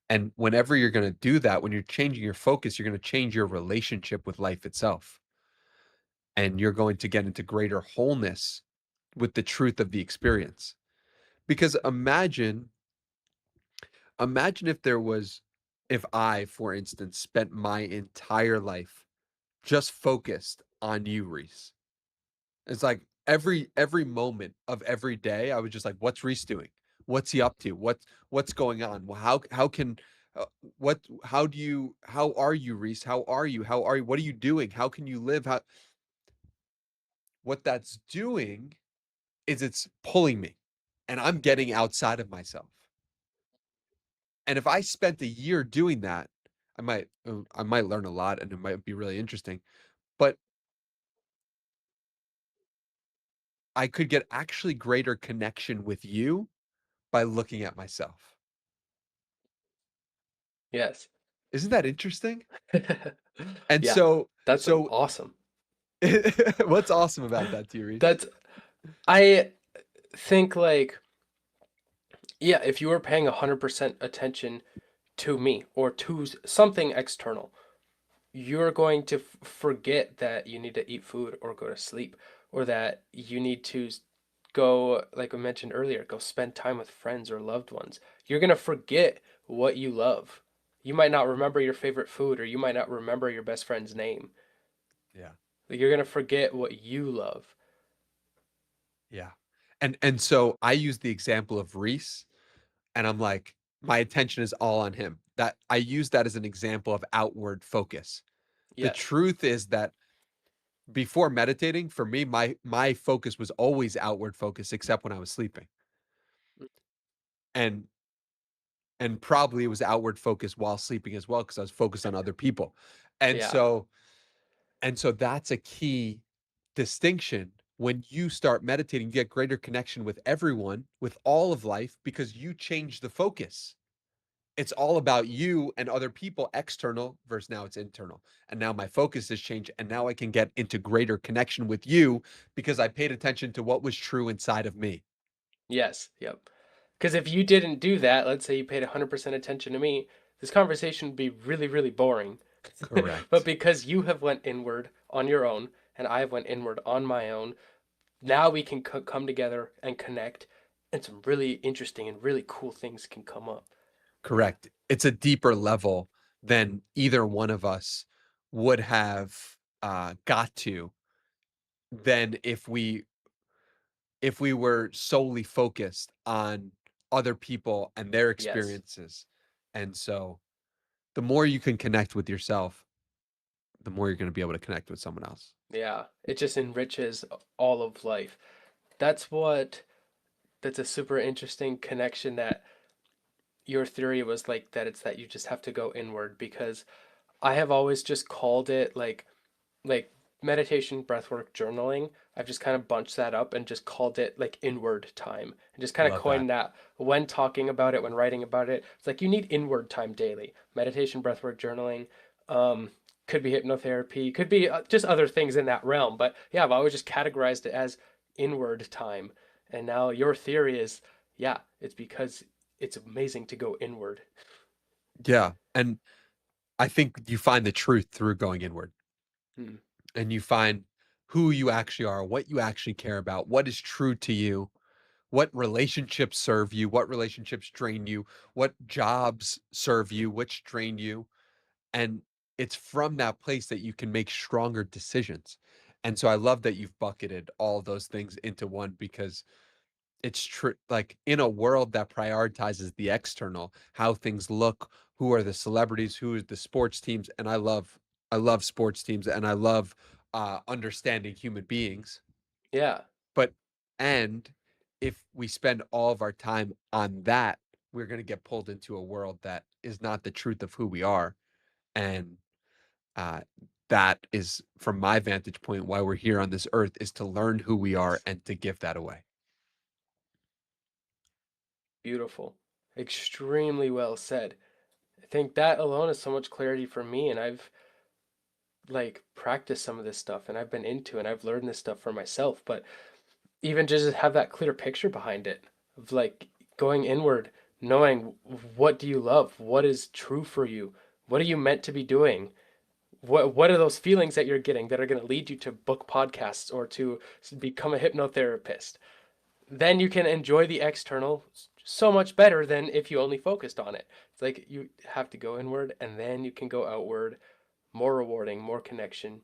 And whenever you're going to do that, when you're changing your focus, you're going to change your relationship with life itself. And you're going to get into greater wholeness with the truth of the experience. Because imagine if there was, if I, for instance, spent my entire life just focused on you, Reese. It's like every moment of every day, I was just like, "What's Reese doing? What's he up to? What's going on? Well, how can what how do you how are you, Reese? How are you? How are you? What are you doing? How can you live? How what that's doing is it's pulling me, and I'm getting outside of myself. And if I spent a year doing that, I might learn a lot, and it might be really interesting. But I could get actually greater connection with you by looking at myself.
Yes.
Isn't that interesting? And
Yeah. That's
so
awesome.
what's awesome about that, to Reese?
That's I think like yeah, if you were paying 100% attention to me or to something external, you're going to forget that you need to eat food or go to sleep or that you need to go, like I mentioned earlier, go spend time with friends or loved ones. You're going to forget what you love. You might not remember your favorite food or you might not remember your best friend's name.
Yeah,
Like, you're going to forget what you love.
yeah. And so I use the example of Reese, and I'm like, my attention is all on him. That I use that as an example of outward focus. The
Yes.
truth is that before meditating, for me, my focus was always outward focus, except when I was sleeping. And and probably it was outward focus while sleeping as well, because I was focused on other people. And
Yeah.
so And so that's a key distinction. When you start meditating, you get greater connection with everyone, with all of life, because you change the focus. It's all about you and other people, external versus now it's internal. And now my focus has changed. And now I can get into greater connection with you because I paid attention to what was true inside of me.
Yes. Yep. Because if you didn't do that, let's say you paid 100% attention to me, this conversation would be really, really boring. But
Correct.
because you have went inward on your own and I have went inward on my own, now we can come together and connect, and some really interesting and really cool things can come up. Yeah.
Correct. It's a deeper level than either one of us would have got to than if we were solely focused on other people and their
Yes.
experiences. And so the more you can connect with yourself, the more you're going to be able to connect with someone else.
Yeah, it just enriches all of life. That's what that's a super interesting connection that your theory was like that it's that you just have to go inward because I have always just called it like meditation, breathwork, journaling. I've just kind of bunched that up and just called it like inward time and just
I
kind of
love that.
coined that when talking about it, when writing about it. It's like you need inward time daily. Meditation, breathwork, journaling. Um, could be hypnotherapy, could be just other things in that realm. But yeah, I've always just categorized it as inward time. And now your theory is, yeah, it's because it's amazing to go inward.
Yeah. And I think you find the truth through going inward,
Hmm.
and you find who you actually are, what you actually care about, what is true to you, what relationships serve you, what relationships drain you, what jobs serve you, which drain you. And it's from that place that you can make stronger decisions. And so I love that you've bucketed all of those things into one, because it's true. Like, in a world that prioritizes the external, how things look, who are the celebrities, who are the sports teams, and I love sports teams, and I love understanding human beings.
Yeah,
But and if we spend all of our time on that, we're going to get pulled into a world that is not the truth of who we are. And uh, that is, from my vantage point, why we're here on this earth, is to learn who we are and to give that away.
beautiful. Extremely well said. I think that alone is so much clarity for me, and I've like practiced some of this stuff and I've been into and I've learned this stuff for myself, but even just have that clear picture behind it of like going inward, knowing what do you love, what is true for you, what are you meant to be doing, what are those feelings that you're getting that are going to lead you to book podcasts or to become a hypnotherapist. Then you can enjoy the external so much better than if you only focused on it. It's like you have to go inward and then you can go outward, more rewarding, more connection,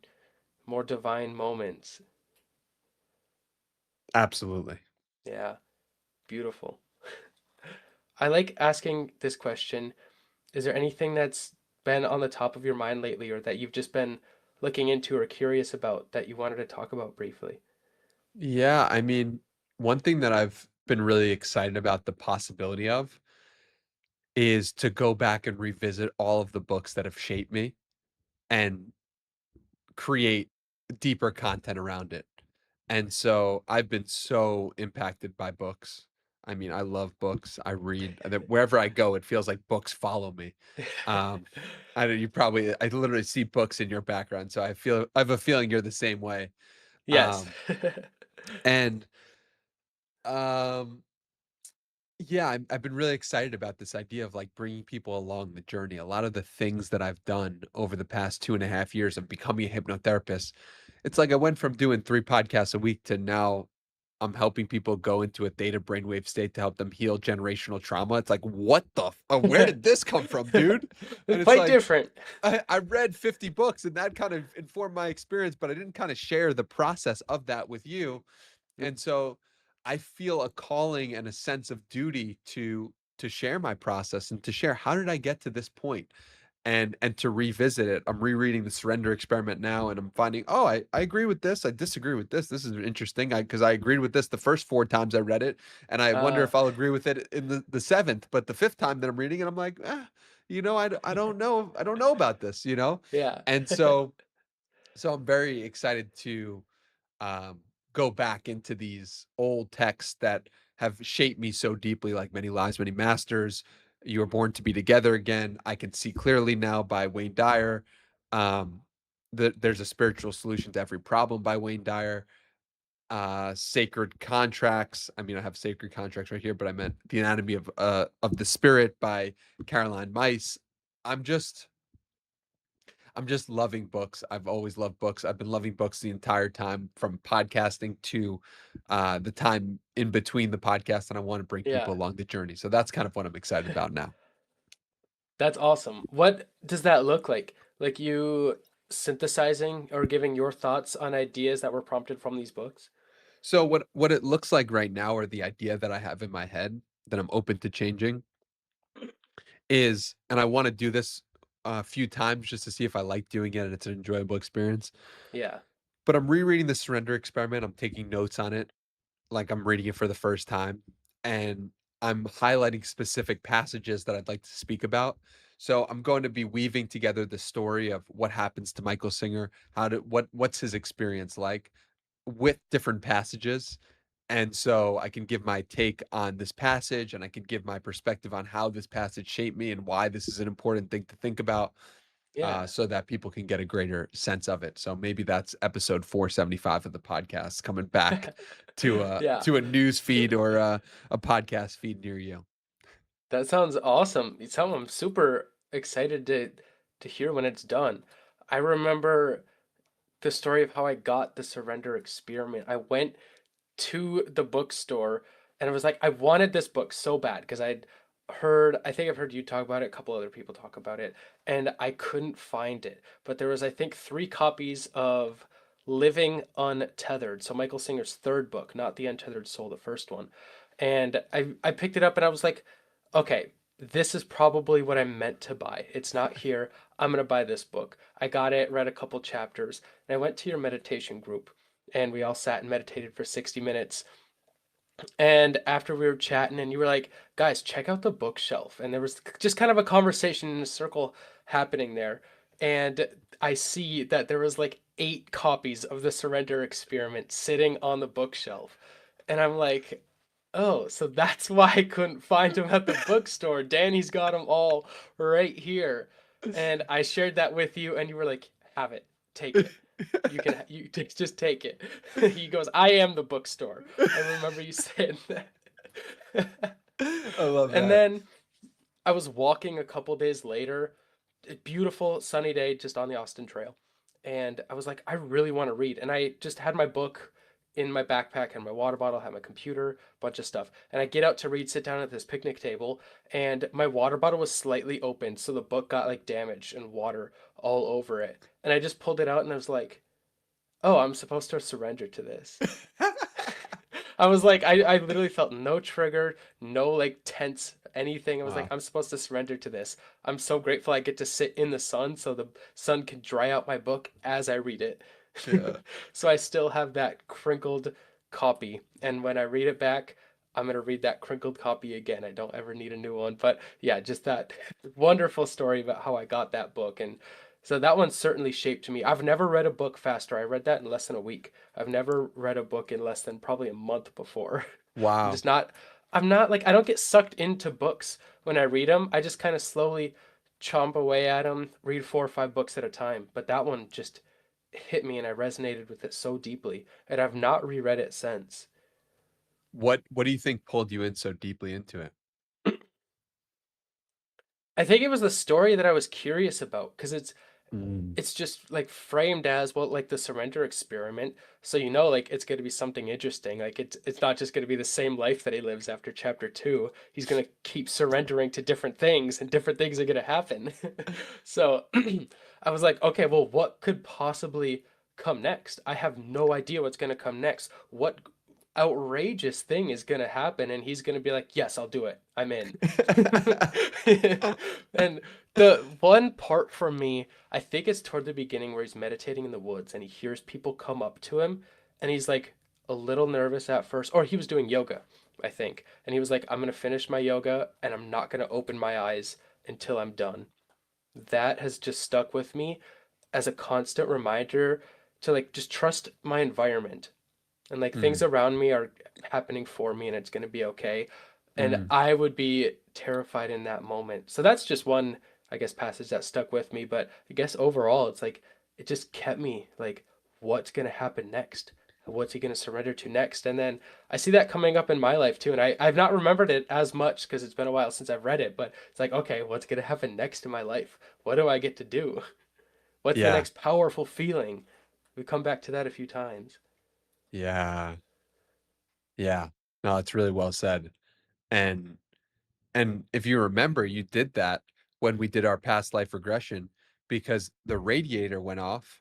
more divine moments.
Absolutely.
Yeah, beautiful. I like asking this question. Is there anything that's been on the top of your mind lately or that you've just been looking into or curious about that you wanted to talk about briefly?
Yeah, I mean, one thing that I've been really excited about the possibility of is to go back and revisit all of the books that have shaped me and create deeper content around it. And so I've been so impacted by books. I mean, I love books. I read that wherever I go, it feels like books follow me. Um, I know you probably, I literally see books in your background, so I have a feeling you're the same way.
Yes.
Um, and um, Yeah, I've been really excited about this idea of like bringing people along the journey. A lot of the things that I've done over the past 2.5 years of becoming a hypnotherapist, it's like I went from doing 3 podcasts a week to now I'm helping people go into a theta brainwave state to help them heal generational trauma. It's like, what the, where did this come from, dude? And
It's
it's
quite
like,
different.
I read 50 books and that kind of informed my experience, but I didn't kind of share the process of that with you. And so I feel a calling and a sense of duty to share my process and to share how did I get to this point, and to revisit it. I'm rereading the Surrender Experiment now, and I'm finding, oh, I agree with this. I disagree with this. This is interesting. Because I agreed with this the first 4 times I read it, and I wonder
Uh,
if I'll agree with it in the seventh. But the fifth time that I'm reading it, I'm like, I don't know. I don't know about this.
yeah.
And so I'm very excited to um, go back into these old texts that have shaped me so deeply, like Many Lives, Many Masters, You Were Born to Be Together Again, I Can See Clearly Now by Wayne Dyer. Um, There's a Spiritual Solution to Every Problem by Wayne Dyer. Sacred Contracts. I mean, I have Sacred Contracts right here, but I meant The Anatomy of the Spirit by Caroline Myss. I'm just I'm just loving books. I've always loved books. I've been loving books the entire time, from podcasting to the time in between the podcast, and I want to bring people
Yeah.
along the journey. So that's kind of what I'm excited about now.
That's awesome. What does that look like? Like you synthesizing or giving your thoughts on ideas that were prompted from these books?
So what it looks like right now, or the idea that I have in my head that I'm open to changing, is, and I want to do this a few times just to see if I like doing it and it's an enjoyable experience.
Yeah.
But I'm rereading the Surrender Experiment. I'm taking notes on it like I'm reading it for the first time, and I'm highlighting specific passages that I'd like to speak about. So I'm going to be weaving together the story of what happens to Michael Singer, what's his experience like with different passages. And so I can give my take on this passage and I can give my perspective on how this passage shaped me and why this is an important thing to think about,
Yeah.
so that people can get a greater sense of it. So maybe that's episode 475 of the podcast coming back
Yeah.
to a news feed or a podcast feed near you.
That sounds awesome. I'm super excited to hear when it's done. I remember the story of how I got the surrender experiment. I went to the bookstore and I was like, I wanted this book so bad because I think I've heard you talk about it, a couple other people talk about it, and I couldn't find it. But there was, I think, three copies of Living Untethered. So Michael Singer's third book, not The Untethered Soul, the first one. And I picked it up and I was like, okay, this is probably what I'm meant to buy. It's not here. I'm gonna buy this book. I got it, read a couple chapters, and I went to your meditation group and we all sat and meditated for 60 minutes. And after we were chatting, and you were like, guys, check out the bookshelf. And there was just kind of a conversation in a circle happening there. And I see that there was like 8 copies of the Surrender Experiment sitting on the bookshelf. And I'm like, oh, so that's why I couldn't find them at the bookstore. Danny's got them all right here. And I shared that with you, and you were like, have it, take it. Just take it. He goes, I am the bookstore. I remember you saying that.
I love
And
that.
then I was walking a couple days later, a beautiful sunny day just on the Austin Trail. And I was like, I really want to read. And I just had my book in my backpack and my water bottle, had my computer, bunch of stuff. And I get out to read, sit down at this picnic table, and my water bottle was slightly open, so the book got like damaged and water all over it. And I just pulled it out and I was like, oh, I'm supposed to surrender to this. I was like, I literally felt no trigger, no like tense anything. I was like,
Wow.
I'm supposed to surrender to this. I'm so grateful I get to sit in the sun so the sun can dry out my book as I read it.
Yeah.
So I still have that crinkled copy. And when I read it back, I'm going to read that crinkled copy again. I don't ever need a new one. But yeah, just that wonderful story about how I got that book. And so that one certainly shaped me. I've never read a book faster. I read that in less than a week. I've never read a book in less than probably a month before. I'm
Wow.
just not, I'm not like, I don't get sucked into books when I read them. I just kind of slowly chomp away at them, read 4 or 5 books at a time. But that one just hit me and I resonated with it so deeply. And I've not reread it since.
What do you think pulled you in so deeply into it?
I think it was the story that I was curious about because
Mm.
it's just like framed as well like the surrender experiment, so like it's going to be something interesting. Like it's not just going to be the same life that he lives after chapter 2. He's going to keep surrendering to different things and different things are going to happen. So I was like, okay, well, what could possibly come next? I have no idea what's going to come next. What outrageous thing is going to happen? And he's going to be like, yes, I'll do it, I'm in. And the one part for me, I think it's toward the beginning where he's meditating in the woods and he hears people come up to him and he's like a little nervous at first, or he was doing yoga, I think. And he was like, I'm going to finish my yoga and I'm not going to open my eyes until I'm done. That has just stuck with me as a constant reminder to like just trust my environment and like things
Mm.
around me are happening for me and it's going to be okay. And
Mm.
I would be terrified in that moment. So that's just one, I guess, passage that stuck with me. But I guess overall, it's like it just kept me like, what's going to happen next? What's he going to surrender to next? And then I see that coming up in my life too. And I've not remembered it as much because it's been a while since I've read it. But it's like, okay, what's going to happen next in my life? What do I get to do? What's the
Yeah.
next powerful feeling? We come back to that a few times.
Yeah. Yeah. No, it's really well said. And if you remember, you did that when we did our past life regression because the radiator went off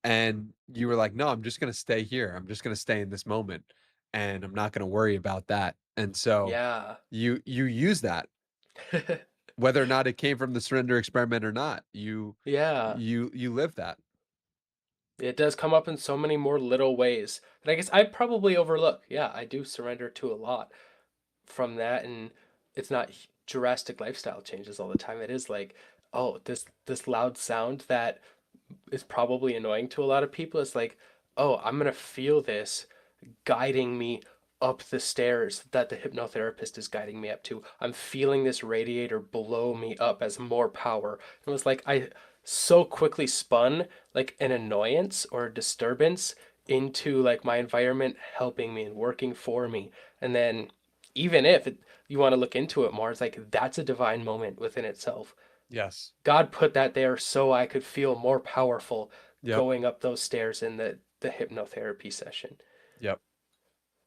and you were like, "No, I'm just gonna stay here. I'm just gonna stay in this moment, and I'm not gonna worry about that." And so
Yeah.
you use that whether or not it came from the surrender experiment or not,
Yeah.
you live that.
It does come up in so many more little ways that I guess I probably overlook. Yeah, I do surrender to a lot from that, and it's not drastic lifestyle changes all the time. It is like, oh, this loud sound that is probably annoying to a lot of people. It's like, oh, I'm gonna feel this guiding me up the stairs that the hypnotherapist is guiding me up to. I'm feeling this radiator blow me up as more power. It was like I so quickly spun like an annoyance or a disturbance into like my environment helping me and working for me. And then even if you want to look into it more, it's like that's a divine moment within itself.
Yes.
God put that there so I could feel more powerful
Yep.
going up those stairs in the hypnotherapy session.
Yep.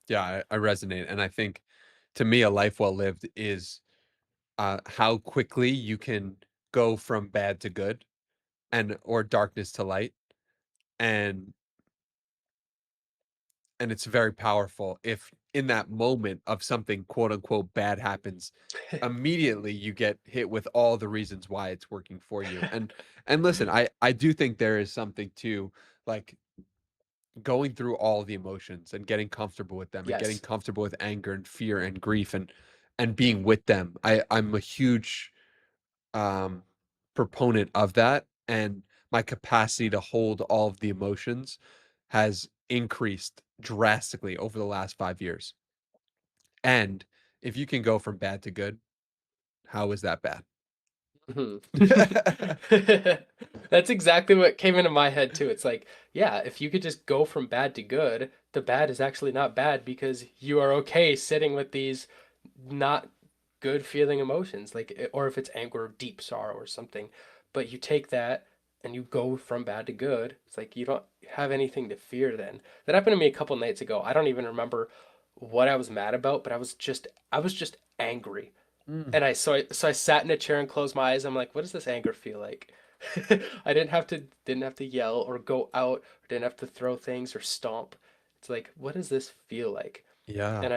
Yeah, I resonate, and I think to me, a life well lived is how quickly you can go from bad to good and or darkness to light, and it's very powerful if in that moment of something quote unquote bad happens, immediately you get hit with all the reasons why it's working for you. And listen, I do think there is something to like going through all the emotions and getting comfortable with them and getting
Yes.
comfortable with anger and fear and grief and being with them. I'm a huge um proponent of that, and my capacity to hold all of the emotions has increased drastically over the last 5 years. And if you can go from bad to good, how is that bad?
Mhm. That's exactly what came into my head too. It's like, yeah, if you could just go from bad to good, the bad is actually not bad because you are okay sitting with these not good feeling emotions, like or if it's anger or deep sorrow or something, but you take that and you go from bad to good. It's like you don't have anything to fear then. That happened to me a couple nights ago. I don't even remember what I was mad about, but I was just angry.
Mm,
And I sat in a chair and closed my eyes. I'm like, what does this anger feel like? I didn't have to yell or go out or didn't have to throw things or stomp. It's like, what does this feel like?
yeah,
And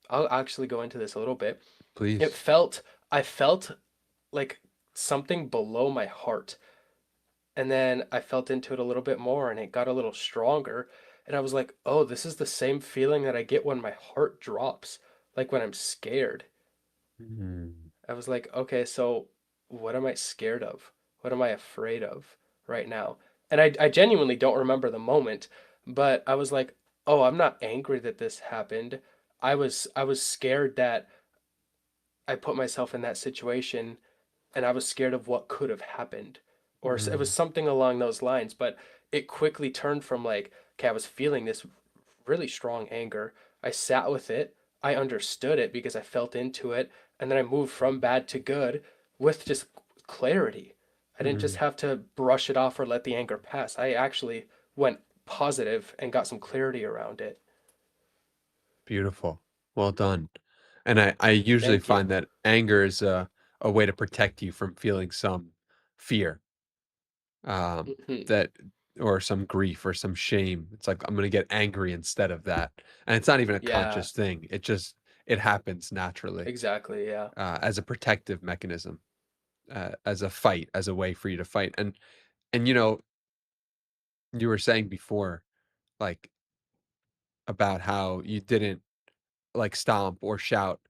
I'll actually go into this a little bit. It
please.
felt I felt like something below my heart. And then I felt into it a little bit more and it got a little stronger. And I was like, oh, this is the same feeling that I get when my heart drops, like when I'm scared.
Mm,
I was like, okay, so what am I scared of? What am I afraid of right now? And I genuinely don't remember the moment, but I was like, oh, I'm not angry that this happened. I was scared that I put myself in that situation and I was scared of what could have happened. Or it was
mm,
something along those lines, but it quickly turned from like, okay, I was feeling this really strong anger. I sat with it. I understood it because I felt into it. And then I moved from bad to good with just clarity. I didn't just
mm.
have to brush it off or let the anger pass. I actually went positive and got some clarity around it.
Beautiful. Well done. And I usually
Thank you.
find that anger is a way to protect you from feeling some fear,
Hmm.
that or some grief or some shame. It's like I'm gonna get angry instead of that. And it's not even a
Yeah,
conscious thing. It happens naturally,
exactly. Yeah.
as a protective mechanism, as a fight, as a way for you to fight. And you were saying before, like about how you didn't like stomp or shout.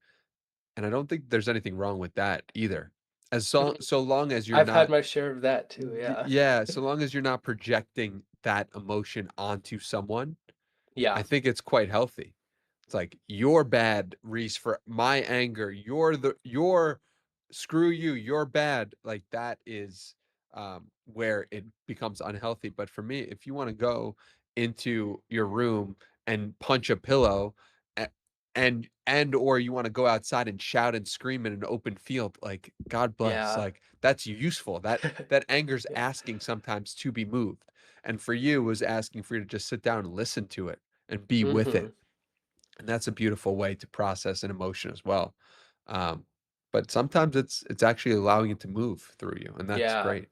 And I don't think there's anything wrong with that either. So long as you're
I've had
not
my share of that too. Yeah.
yeah, so long as you're not projecting that emotion onto someone, I
Yeah.
think it's quite healthy. It's like, "You're bad, Reese, for my anger. You're screw you, you're bad." Like, that is, where it becomes unhealthy, but for me, if you wanna go into your room and punch a pillow, a and or you wanna go outside and shout and scream in an open field, like, God bless,
Yeah.
like, that's useful. That anger's
Yeah.
asking sometimes to be moved, and for you, was asking for you to just sit down and listen to it and be with
Hmm.
it. And that's a beautiful way to process an emotion as well. Um, but sometimes it's actually allowing it to move through you, and that's
Yeah.
great.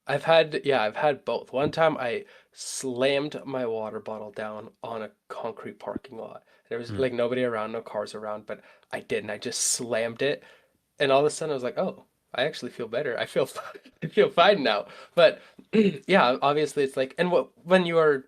I've had both. One time I slammed my water bottle down on a concrete parking lot. There was
Mm,
like nobody around, no cars around, but I did, and I just slammed it. and all of a sudden I was like, oh, I actually feel better. I feel I feel fine now. But yeah, obviously it's like, and when you are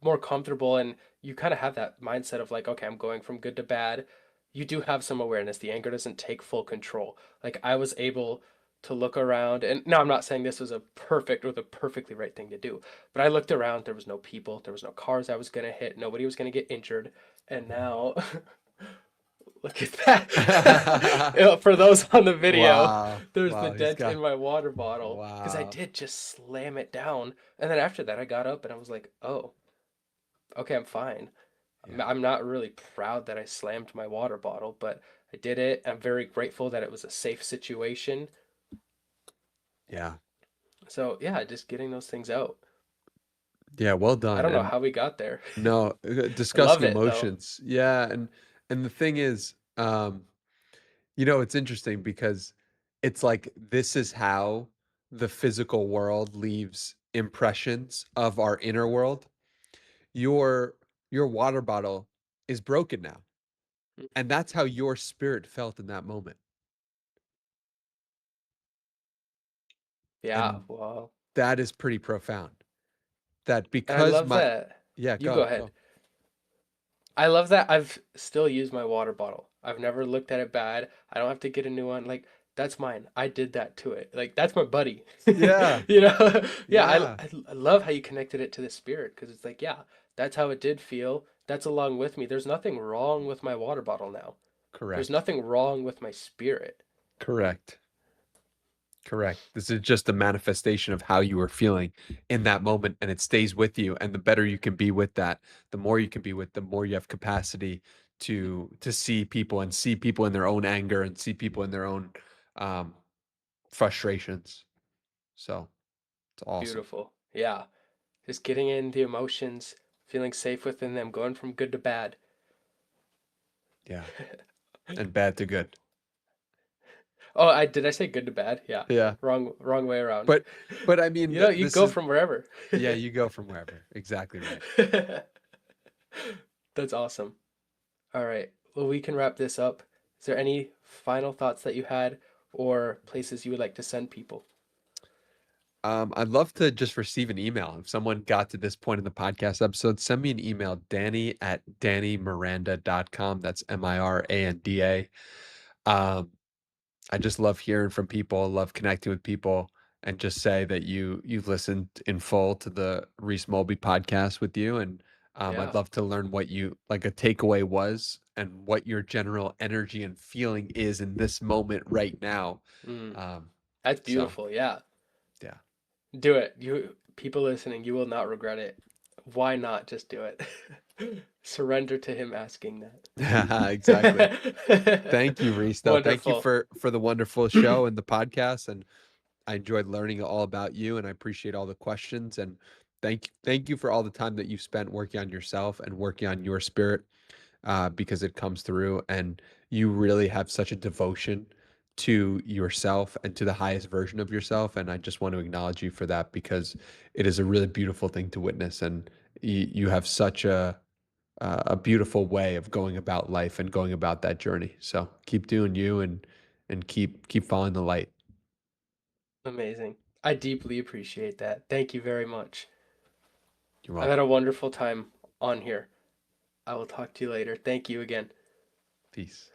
more comfortable and you kind of have that mindset of like, okay, I'm going from good to bad, you do have some awareness. The anger doesn't take full control. Like I was able to look around, and now I'm not saying this was a perfect or the perfectly right thing to do, but I looked around, there was no people, there was no cars I was gonna hit, nobody was gonna get injured, and now look at that. You know, for those on the video,
Wow.
there's the
Wow. He's
dent in
got,
my water bottle because I
wow.
did just slam it down. And then after that, I got up and I was like, oh, okay, I'm fine.
Yeah.
I'm not really proud that I slammed my water bottle, but I did it. I'm very grateful that it was a safe situation.
Yeah.
So, yeah, just getting those things out.
Yeah. Well
I
done.
don't know
And
how we got there.
no,
I love
discussing
it though.
emotions. Yeah. And the thing is, you know, it's interesting because it's like this is how the physical world leaves impressions of our inner world. Your your water bottle is broken now. And that's how your spirit felt in that moment.
Yeah,
And
well,
that is pretty profound. That
and I
because
love
my
that.
yeah,
You go
go,
ahead.
go.
I love that I've still used my water bottle. I've never looked at it bad. I don't have to get a new one. Like, that's mine. I did that to it. Like, that's my buddy.
Yeah.
You know? Yeah,
Yeah.
I love how you connected it to the spirit because it's like, yeah, that's how it did feel. That's along with me. There's nothing wrong with my water bottle now. There's
Correct.
nothing wrong with my spirit.
Correct. Correct. This is just a manifestation of how you were feeling in that moment, and it stays with you. And the better you can be with that, the more you can be with, the more you have capacity to see people and see people in their own anger and see people in their own um, frustrations. So it's awesome.
Beautiful. Yeah. Just getting in the emotions, feeling safe within them, going from good to bad.
Yeah, and bad to good.
Oh, I did I say good to bad? Yeah.
Yeah,
Wrong way around.
but but I mean,
You know, you
this
go
is
from wherever.
yeah. You go from wherever. Exactly right.
That's awesome. All right. Well, we can wrap this up. Is there any final thoughts that you had or places you would like to send people?
I'd love to just receive an email. If someone got to this point in the podcast episode, send me an email, Danny@DannyMiranda.com. That's Miranda. I just love hearing from people, love connecting with people, and just say that you've listened in full to the Reese Mulby podcast with you. And I'd
Yeah.
love to learn what you like a takeaway was and what your general energy and feeling is in this moment right now.
Mm,
Um,
that's
so
beautiful. Yeah.
yeah.
Do it. You people listening, you will not regret it. Why not just do it? Surrender to him asking
Exactly.
that.
Thank you, Reese. Though, thank you
Wonderful.
for the wonderful show and the podcast, and I enjoyed learning all about you, and I appreciate all the questions. And thank you for all the time that you've spent working on yourself and working on your spirit, because it comes through, and you really have such a devotion to yourself and to the highest version of yourself. And I just want to acknowledge you for that because it is a really beautiful thing to witness, and you have such a beautiful way of going about life and going about that journey. So keep doing you and keep following the light.
Amazing. I deeply appreciate that. Thank you very much.
You're
I've had a
welcome.
wonderful time on here. I will talk to you later. Thank you again.
Peace.